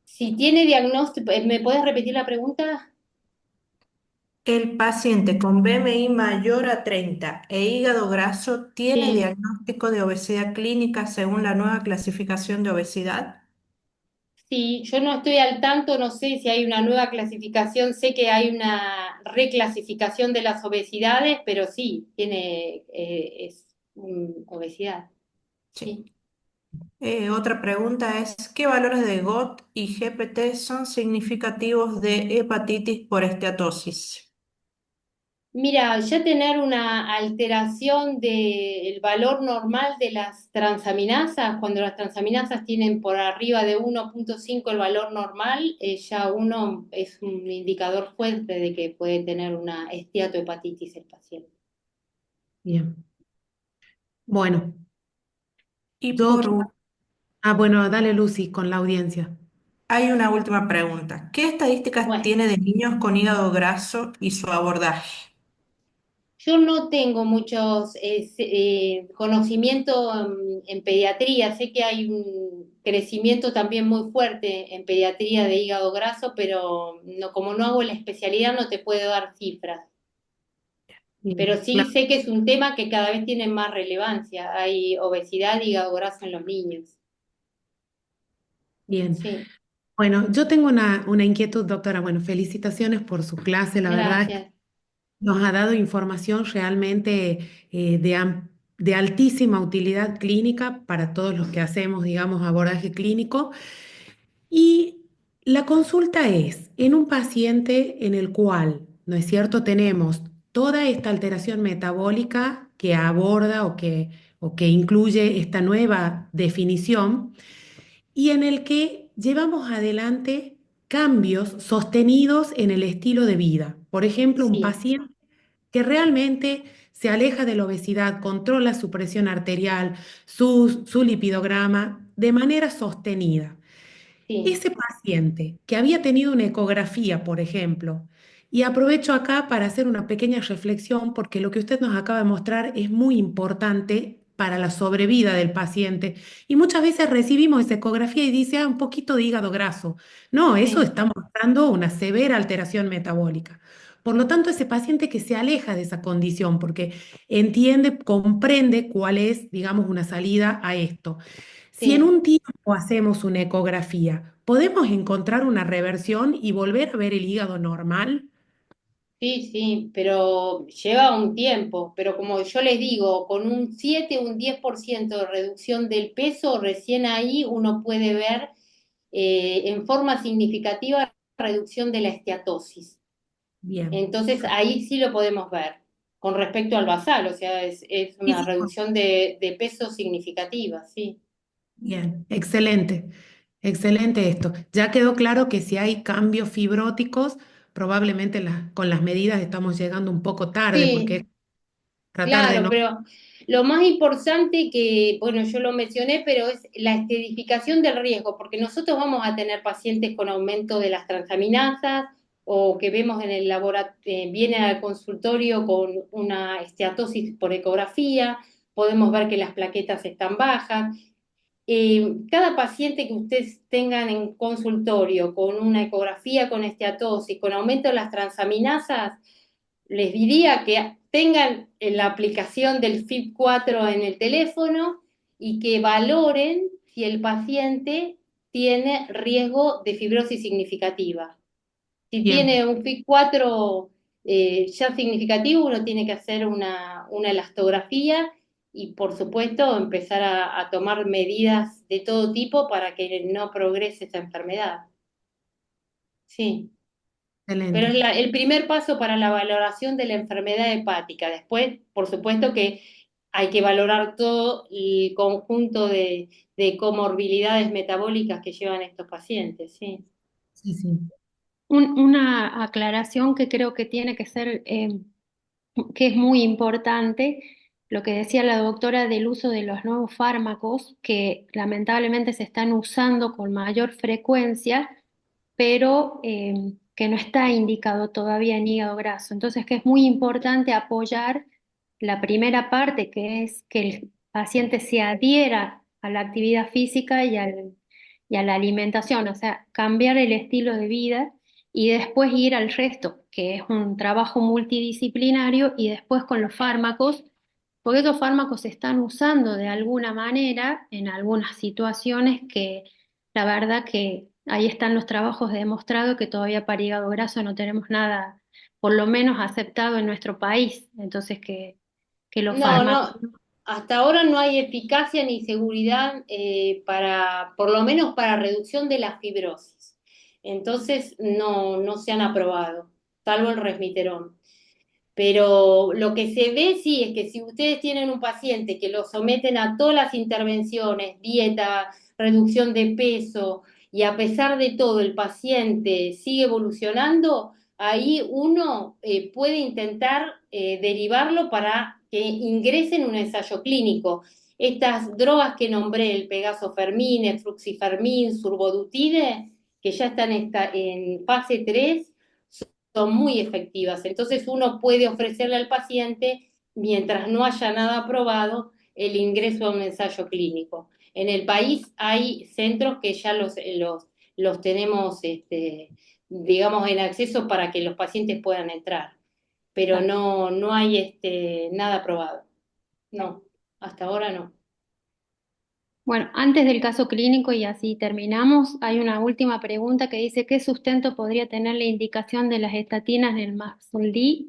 si tiene diagnóstico, ¿me puedes repetir la pregunta? El paciente con BMI mayor a 30 e hígado graso tiene Sí, diagnóstico de obesidad clínica según la nueva clasificación de obesidad. sí, yo no estoy al tanto, no sé si hay una nueva clasificación, sé que hay una reclasificación de las obesidades, pero sí, obesidad, Sí. sí. Otra pregunta es, ¿qué valores de GOT y GPT son significativos de hepatitis por esteatosis? Mira, ya tener una alteración del valor normal de las transaminasas, cuando las transaminasas tienen por arriba de 1,5 el valor normal, ya uno es un indicador fuerte de que puede tener una esteatohepatitis el paciente. Bien. Bueno, Y yo, por último, bueno, dale Lucy con la audiencia. hay una última pregunta. ¿Qué estadísticas Bueno, tiene de niños con hígado graso y su abordaje? yo no tengo muchos conocimiento en pediatría, sé que hay un crecimiento también muy fuerte en pediatría de hígado graso, pero no, como no hago la especialidad no te puedo dar cifras. Pero Bien, sí claro, sé que es un tema que cada vez tiene más relevancia. Hay obesidad y hígado graso en los niños. bien. Sí, Bueno, yo tengo una inquietud, doctora. Bueno, felicitaciones por su clase. La verdad es que gracias. nos ha dado información realmente de altísima utilidad clínica para todos los que hacemos, digamos, abordaje clínico. Y la consulta es en un paciente en el cual, ¿no es cierto?, tenemos toda esta alteración metabólica que aborda o que incluye esta nueva definición y en el que llevamos adelante cambios sostenidos en el estilo de vida. Por ejemplo, un Sí, paciente que realmente se aleja de la obesidad, controla su presión arterial, su lipidograma de manera sostenida. sí, Ese paciente que había tenido una ecografía, por ejemplo, y aprovecho acá para hacer una pequeña reflexión porque lo que usted nos acaba de mostrar es muy importante para la sobrevida del paciente. Y muchas veces recibimos esa ecografía y dice, un poquito de hígado graso. No, eso sí, está mostrando una severa alteración metabólica. Por lo tanto, ese paciente que se aleja de esa condición porque entiende, comprende cuál es, digamos, una salida a esto. Si en sí. un tiempo hacemos una ecografía, ¿podemos encontrar una reversión y volver a ver el hígado normal? Sí, sí, pero lleva un tiempo, pero como yo les digo, con un 7, un 10% de reducción del peso, recién ahí uno puede ver en forma significativa la reducción de la esteatosis. Bien. Entonces ahí sí lo podemos ver con respecto al basal, o sea, es Sí, una sí, reducción de peso significativa, sí. bien, excelente, excelente esto. Ya quedó claro que si hay cambios fibróticos, probablemente con las medidas estamos llegando un poco tarde, porque es Sí, tratar de claro, no... pero lo más importante que, bueno, yo lo mencioné, pero es la estedificación del riesgo, porque nosotros vamos a tener pacientes con aumento de las transaminasas o que vemos en el laboratorio, vienen al consultorio con una esteatosis por ecografía. podemos ver que las plaquetas están bajas. Cada paciente que ustedes tengan en consultorio con una ecografía con esteatosis, con aumento de las transaminasas, les diría que tengan la aplicación del FIB4 en el teléfono y que valoren si el paciente tiene riesgo de fibrosis significativa. Si Bien, tiene un FIB4 ya significativo, uno tiene que hacer una elastografía y, por supuesto, empezar a tomar medidas de todo tipo para que no progrese esa enfermedad. Sí. Pero es excelente. el primer paso para la valoración de la enfermedad hepática. Después, por supuesto que hay que valorar todo el conjunto de comorbilidades metabólicas que llevan estos pacientes, sí. Sí, sí. Una aclaración que creo que tiene que ser, que es muy importante, lo que decía la doctora del uso de los nuevos fármacos, que lamentablemente se están usando con mayor frecuencia, pero que no está indicado todavía en hígado graso. Entonces, que es muy importante apoyar la primera parte, que es que el paciente se adhiera a la actividad física y a la alimentación, o sea, cambiar el estilo de vida y después ir al resto, que es un trabajo multidisciplinario, y después con los fármacos, porque esos fármacos se están usando de alguna manera en algunas situaciones que la verdad que ahí están los trabajos demostrados que todavía para hígado graso no tenemos nada, por lo menos aceptado en nuestro país. Entonces que los No, fármacos. no, hasta ahora no hay eficacia ni seguridad por lo menos para reducción de la fibrosis. Entonces no se han aprobado, salvo el resmiterón. Pero lo que se ve sí es que si ustedes tienen un paciente que lo someten a todas las intervenciones, dieta, reducción de peso, y a pesar de todo el paciente sigue evolucionando, ahí uno puede intentar derivarlo para que ingrese en un ensayo clínico. Estas drogas que nombré, el pegasofermin, el fluxifermin, surbodutide, que ya están en fase 3, son muy efectivas. Entonces uno puede ofrecerle al paciente, mientras no haya nada aprobado, el ingreso a un ensayo clínico. En el país hay centros que ya los tenemos, digamos, en acceso para que los pacientes puedan entrar, pero no hay nada aprobado. No, hasta ahora no. Bueno, antes del caso clínico y así terminamos, hay una última pregunta que dice, ¿qué sustento podría tener la indicación de las estatinas del MASLD?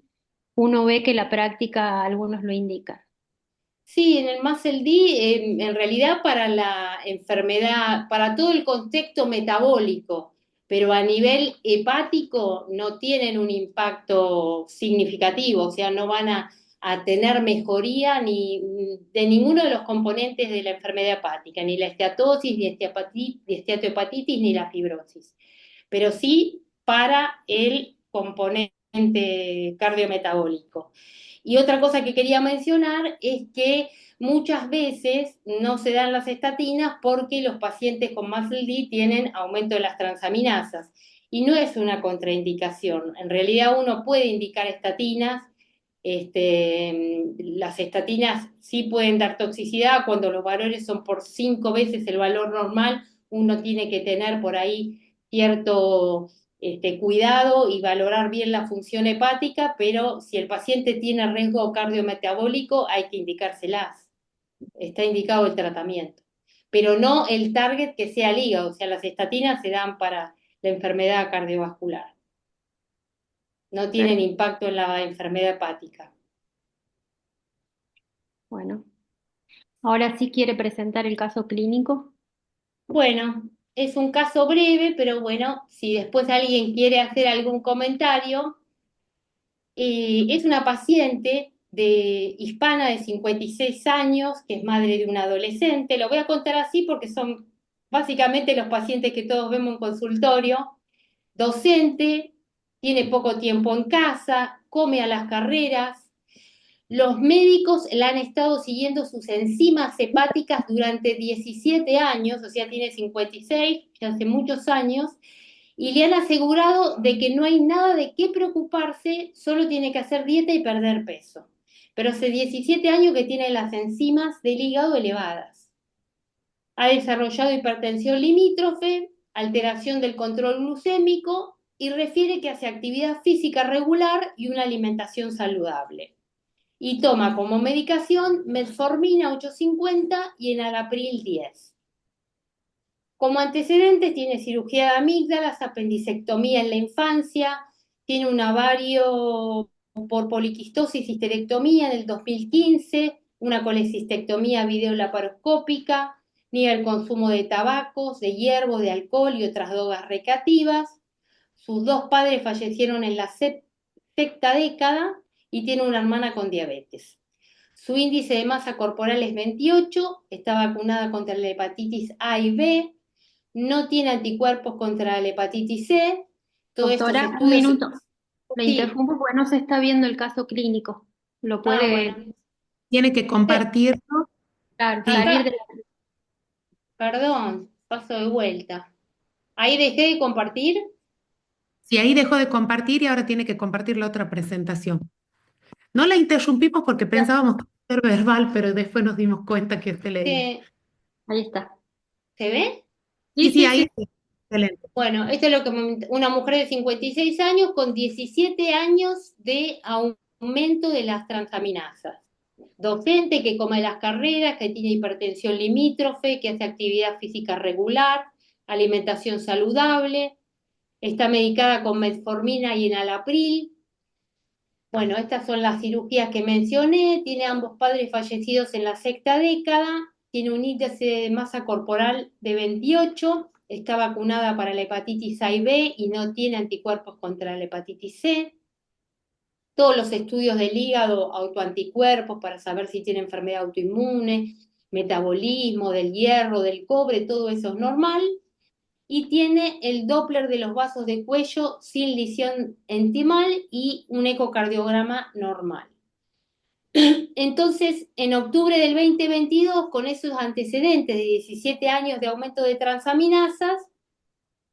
Uno ve que la práctica algunos lo indican. Sí, en el MASLD, en realidad para la enfermedad, para todo el contexto metabólico, pero a nivel hepático no tienen un impacto significativo, o sea, no van a tener mejoría ni de ninguno de los componentes de la enfermedad hepática, ni la esteatosis, ni esteatohepatitis, ni la fibrosis, pero sí para el componente cardiometabólico. Y otra cosa que quería mencionar es que muchas veces no se dan las estatinas porque los pacientes con MASLD tienen aumento de las transaminasas. Y no es una contraindicación. En realidad uno puede indicar estatinas. Las estatinas sí pueden dar toxicidad cuando los valores son por 5 veces el valor normal. Uno tiene que tener por ahí cierto cuidado y valorar bien la función hepática, pero si el paciente tiene riesgo cardiometabólico hay que indicárselas. Está indicado el tratamiento, pero no el target que sea el hígado, o sea, las estatinas se dan para la enfermedad cardiovascular, no tienen Per- impacto en la enfermedad hepática. Bueno, ahora sí quiere presentar el caso clínico. Bueno, es un caso breve, pero bueno, si después alguien quiere hacer algún comentario, es una paciente hispana de 56 años, que es madre de un adolescente. Lo voy a contar así porque son básicamente los pacientes que todos vemos en consultorio. Docente, tiene poco tiempo en casa, come a las carreras. Los médicos la han estado siguiendo sus enzimas hepáticas durante 17 años, o sea, tiene 56, ya hace muchos años, y le han asegurado de que no hay nada de qué preocuparse, solo tiene que hacer dieta y perder peso. pero hace 17 años que tiene las enzimas del hígado elevadas. Ha desarrollado hipertensión limítrofe, alteración del control glucémico y refiere que hace actividad física regular y una alimentación saludable. Y toma como medicación metformina 850 y enalapril 10. Como antecedentes tiene cirugía de amígdalas, apendicectomía en la infancia, tiene un ovario por poliquistosis y histerectomía en el 2015, una colecistectomía videolaparoscópica, niega el consumo de tabacos, de hierbas, de alcohol y otras drogas recreativas. Sus dos padres fallecieron en la sexta década y tiene una hermana con diabetes. Su índice de masa corporal es 28, está vacunada contra la hepatitis A y B, no tiene anticuerpos contra la hepatitis C. Todos estos Doctora, un estudios... minuto. Le Sí, interrumpo porque no se está viendo el caso clínico. Lo bueno. puede, Tiene que compartirlo. claro, Sí, salir de Acá, perdón, paso de vuelta. Ahí dejé de compartir. sí, ahí dejó de compartir y ahora tiene que compartir la otra presentación. No la interrumpimos porque pensábamos que iba a ser verbal, pero después nos dimos cuenta que se leía. ¿Se, ahí está. ¿Se ve? Sí, Sí, sí, sí, ahí sí. sí. Excelente. Bueno, esto es lo que una mujer de 56 años con 17 años de aumento de las transaminasas. Docente que come las carreras, que tiene hipertensión limítrofe, que hace actividad física regular, alimentación saludable, está medicada con metformina y enalapril. Bueno, estas son las cirugías que mencioné, tiene ambos padres fallecidos en la sexta década, tiene un índice de masa corporal de 28, está vacunada para la hepatitis A y B y no tiene anticuerpos contra la hepatitis C. Todos los estudios del hígado, autoanticuerpos para saber si tiene enfermedad autoinmune, metabolismo del hierro, del cobre, todo eso es normal. Y tiene el Doppler de los vasos de cuello sin lesión entimal y un ecocardiograma normal. Entonces, en octubre del 2022, con esos antecedentes de 17 años de aumento de transaminasas,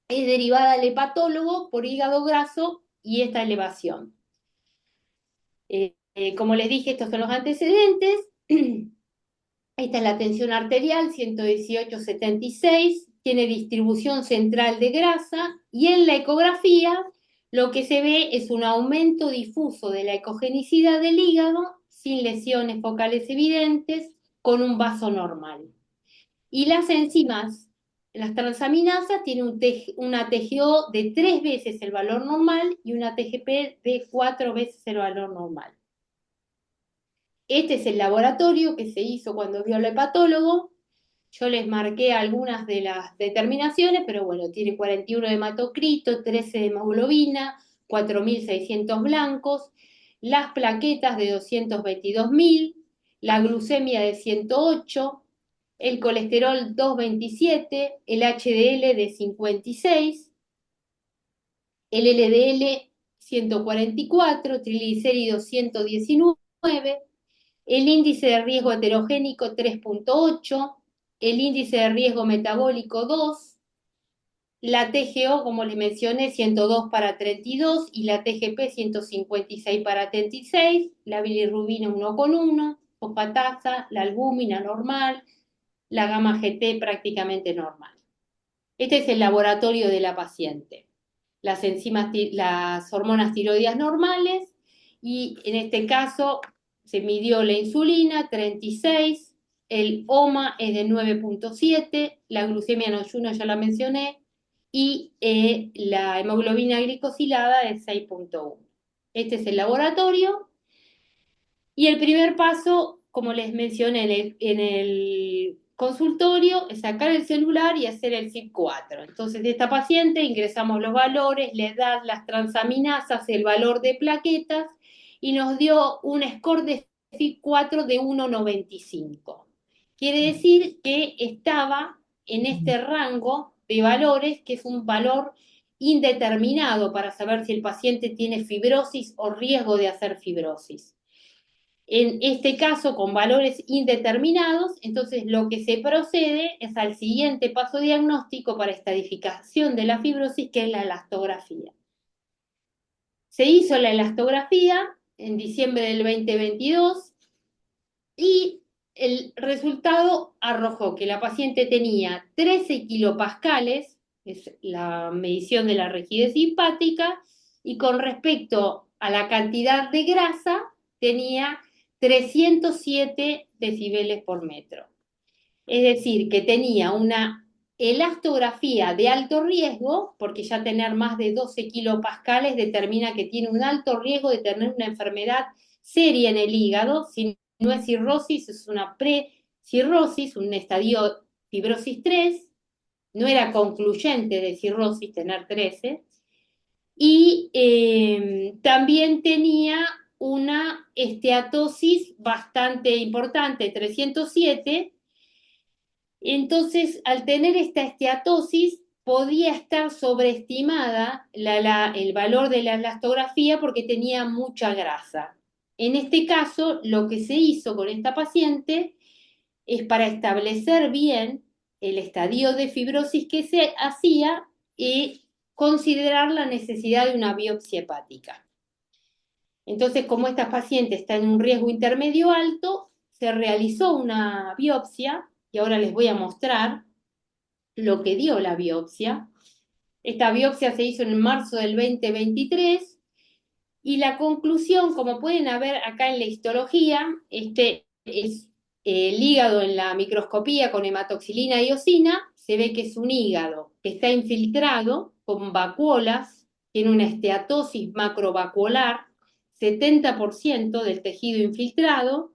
es derivada al hepatólogo por hígado graso y esta elevación. Como les dije, estos son los antecedentes. Esta es la tensión arterial, 118/76, tiene distribución central de grasa y en la ecografía lo que se ve es un aumento difuso de la ecogenicidad del hígado sin lesiones focales evidentes con un vaso normal. Y las enzimas, las transaminasas, tienen una TGO de 3 veces el valor normal y una TGP de 4 veces el valor normal. Este es el laboratorio que se hizo cuando vio al hepatólogo. Yo les marqué algunas de las determinaciones, pero bueno, tiene 41 de hematocrito, 13 de hemoglobina, 4.600 blancos, las plaquetas de 222.000, la glucemia de 108, el colesterol 227, el HDL de 56, el LDL 144, triglicéridos 119, el índice de riesgo heterogénico 3.8, el índice de riesgo metabólico 2, la TGO, como les mencioné, 102/32 y la TGP 156/36, la bilirrubina 1,1, fosfatasa, la albúmina normal, la gamma GT prácticamente normal. Este es el laboratorio de la paciente. Las enzimas, las hormonas tiroideas normales y en este caso se midió la insulina 36, el OMA es de 9.7, la glucemia en ayuno ya la mencioné y la hemoglobina glicosilada es 6.1. Este es el laboratorio y el primer paso, como les mencioné en el consultorio, es sacar el celular y hacer el CYP4. Entonces, de esta paciente ingresamos los valores, le dan las transaminasas, el valor de plaquetas y nos dio un score de CYP4 de 1,95. Quiere decir que estaba en este rango de valores, que es un valor indeterminado para saber si el paciente tiene fibrosis o riesgo de hacer fibrosis. En este caso, con valores indeterminados, entonces lo que se procede es al siguiente paso diagnóstico para estadificación de la fibrosis, que es la elastografía. Se hizo la elastografía en diciembre del 2022, y el resultado arrojó que la paciente tenía 13 kilopascales, es la medición de la rigidez simpática, y con respecto a la cantidad de grasa tenía 307 decibeles por metro. Es decir, que tenía una elastografía de alto riesgo, porque ya tener más de 12 kilopascales determina que tiene un alto riesgo de tener una enfermedad seria en el hígado. Si no es cirrosis, es una pre-cirrosis, un estadio fibrosis 3. No era concluyente de cirrosis tener 13. Y también tenía una esteatosis bastante importante, 307. Entonces, al tener esta esteatosis, podía estar sobreestimada el valor de la elastografía porque tenía mucha grasa. En este caso, lo que se hizo con esta paciente es para establecer bien el estadio de fibrosis que se hacía y considerar la necesidad de una biopsia hepática. Entonces, como esta paciente está en un riesgo intermedio alto, se realizó una biopsia y ahora les voy a mostrar lo que dio la biopsia. Esta biopsia se hizo en marzo del 2023 y la conclusión, como pueden ver acá en la histología, este es el hígado en la microscopía con hematoxilina y eosina, se ve que es un hígado que está infiltrado con vacuolas, tiene una esteatosis macrovacuolar, 70% del tejido infiltrado,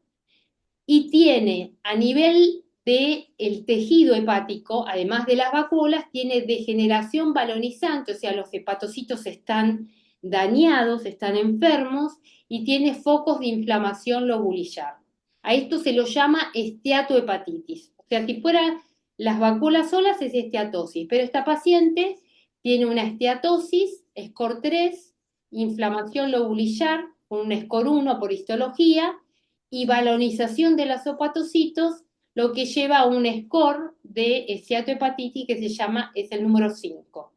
y tiene a nivel del tejido hepático, además de las vacuolas, tiene degeneración balonizante, o sea, los hepatocitos están dañados, están enfermos y tiene focos de inflamación lobulillar. A esto se lo llama esteatohepatitis. O sea, si fueran las vacuolas solas es esteatosis, pero esta paciente tiene una esteatosis, score 3, inflamación lobulillar, con un score 1 por histología, y balonización de los hepatocitos, lo que lleva a un score de esteatohepatitis que es el número 5.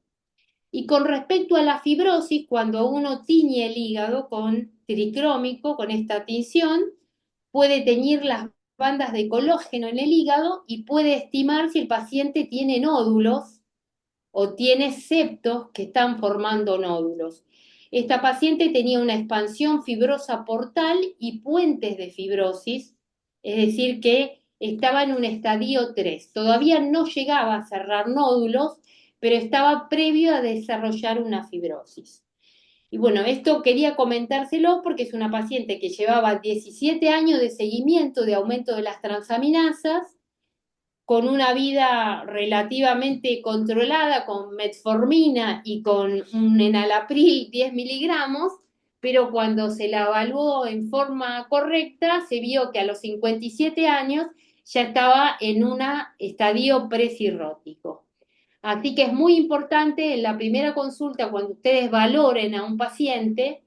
Y con respecto a la fibrosis, cuando uno tiñe el hígado con tricrómico, con esta tinción, puede teñir las bandas de colágeno en el hígado y puede estimar si el paciente tiene nódulos o tiene septos que están formando nódulos. Esta paciente tenía una expansión fibrosa portal y puentes de fibrosis, es decir, que estaba en un estadio 3. Todavía no llegaba a cerrar nódulos, pero estaba previo a desarrollar una fibrosis. Y bueno, esto quería comentárselo porque es una paciente que llevaba 17 años de seguimiento de aumento de las transaminasas, con una vida relativamente controlada, con metformina y con un enalapril 10 miligramos, pero cuando se la evaluó en forma correcta, se vio que a los 57 años ya estaba en un estadio precirrótico. Así que es muy importante en la primera consulta, cuando ustedes valoren a un paciente,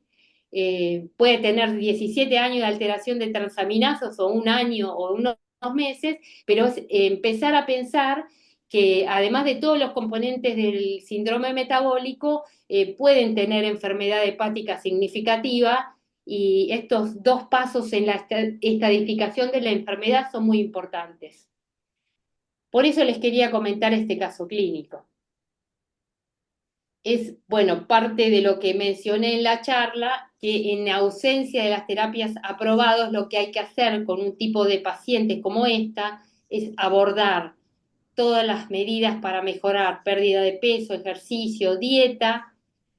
puede tener 17 años de alteración de transaminasas o un año o unos meses, pero es empezar a pensar que además de todos los componentes del síndrome metabólico, pueden tener enfermedad hepática significativa y estos dos pasos en la estadificación de la enfermedad son muy importantes. Por eso les quería comentar este caso clínico. Es, bueno, parte de lo que mencioné en la charla, que en ausencia de las terapias aprobadas, lo que hay que hacer con un tipo de pacientes como esta es abordar todas las medidas para mejorar pérdida de peso, ejercicio, dieta,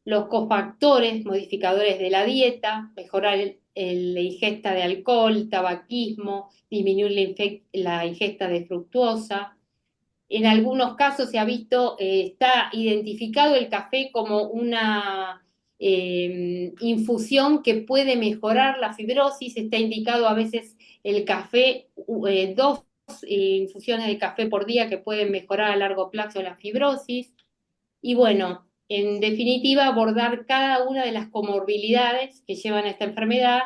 los cofactores, modificadores de la dieta, mejorar la ingesta de alcohol, tabaquismo, disminuir la ingesta de fructuosa. En algunos casos se ha visto, está identificado el café como una infusión que puede mejorar la fibrosis, está indicado a veces el café, 2 infusiones de café por día que pueden mejorar a largo plazo la fibrosis. Y bueno, en definitiva, abordar cada una de las comorbilidades que llevan a esta enfermedad,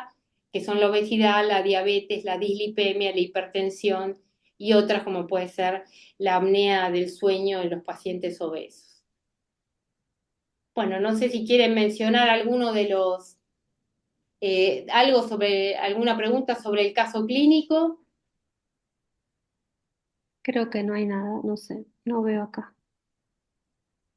que son la obesidad, la diabetes, la dislipemia, la hipertensión y otras como puede ser la apnea del sueño en los pacientes obesos. Bueno, no sé si quieren mencionar alguno de los, alguna pregunta sobre el caso clínico. Creo que no hay nada, no sé, no veo acá.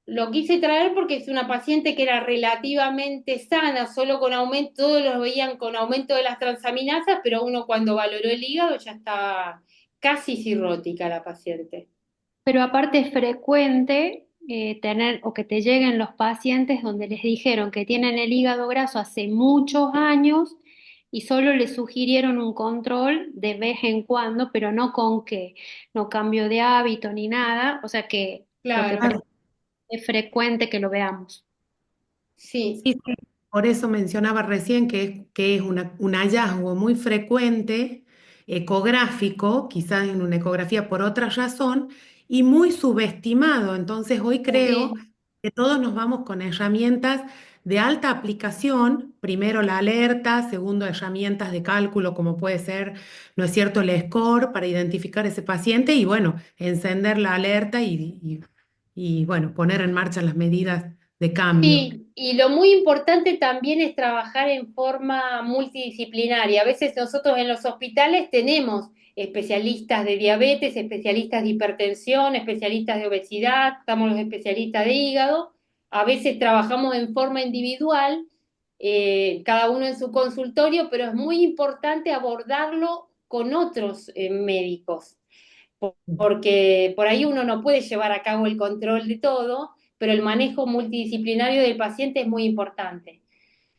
Lo quise traer porque es una paciente que era relativamente sana, solo con aumento, todos lo veían con aumento de las transaminasas, pero uno cuando valoró el hígado ya estaba casi cirrótica la paciente. Pero aparte es frecuente tener o que te lleguen los pacientes donde les dijeron que tienen el hígado graso hace muchos años y solo les sugirieron un control de vez en cuando, pero no con qué, no cambio de hábito ni nada, o sea que lo que Claro, es frecuente que lo veamos. sí, Sí, sí, por eso mencionaba recién que es un hallazgo muy frecuente, ecográfico, quizás en una ecografía por otra razón, y muy subestimado. Entonces hoy creo sí, que todos nos vamos con herramientas de alta aplicación, primero la alerta, segundo herramientas de cálculo como puede ser, ¿no es cierto?, el score para identificar ese paciente y bueno, encender la alerta y bueno, poner en marcha las medidas de cambio. sí, y lo muy importante también es trabajar en forma multidisciplinaria. A veces nosotros en los hospitales tenemos especialistas de diabetes, especialistas de hipertensión, especialistas de obesidad, estamos los especialistas de hígado. A veces trabajamos en forma individual, cada uno en su consultorio, pero es muy importante abordarlo con otros médicos porque por ahí uno no puede llevar a cabo el control de todo, pero el manejo multidisciplinario del paciente es muy importante.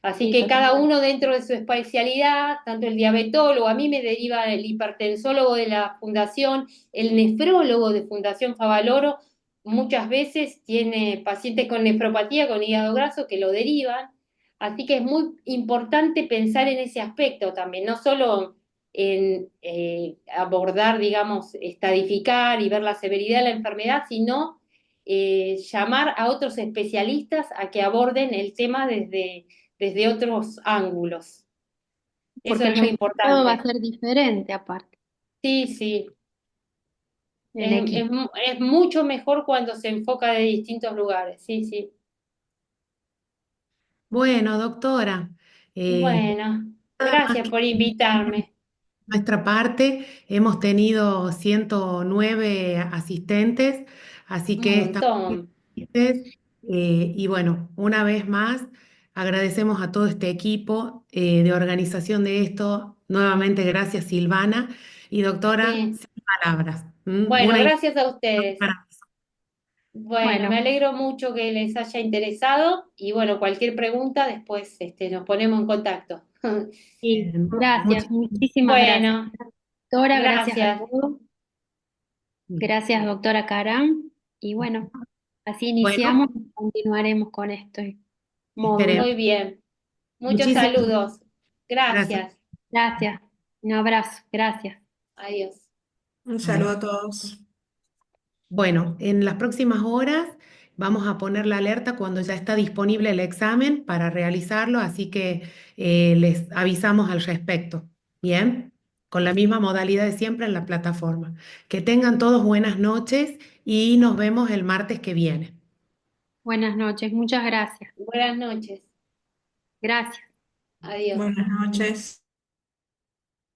Así Sí, que cada totalmente. uno dentro de su especialidad, tanto el diabetólogo, a mí me deriva el hipertensólogo de la fundación, el nefrólogo de Fundación Favaloro, muchas veces tiene pacientes con nefropatía, con hígado graso, que lo derivan. Así que es muy importante pensar en ese aspecto también, no solo en abordar, digamos, estadificar y ver la severidad de la enfermedad, sino llamar a otros especialistas a que aborden el tema desde otros ángulos. Eso Porque es el muy resultado va a importante. ser diferente aparte. Sí, sí. En equipo. Es mucho mejor cuando se enfoca de distintos lugares. Sí, sí. Bueno, doctora, eh, Bueno, nada más gracias que por invitarme. nuestra parte hemos tenido 109 asistentes, así Un que estamos muy montón. felices. Y bueno, una vez más, agradecemos a todo este equipo de organización de esto. Nuevamente, gracias Silvana y doctora, Sí. sin palabras. Bueno, Una gracias a invitación ustedes. para Bueno, Bueno, me alegro mucho que les haya interesado y bueno, cualquier pregunta después nos ponemos en contacto. sí, gracias, muchas muchísimas gracias. Bueno, Doctora, gracias a gracias. todos. Gracias, doctora Karam. Y bueno, así Bueno, iniciamos y continuaremos con este módulo. esperemos. Muy bien. Muchos Muchísimas saludos. gracias. Gracias. Gracias. Un abrazo. Gracias. Adiós. Un saludo Adiós. a todos. Bueno, en las próximas horas vamos a poner la alerta cuando ya está disponible el examen para realizarlo, así que les avisamos al respecto. Bien, con la misma modalidad de siempre en la plataforma. Que tengan todos buenas noches y nos vemos el martes que viene. Buenas noches. Muchas gracias. Buenas noches. Gracias. Adiós. Buenas noches.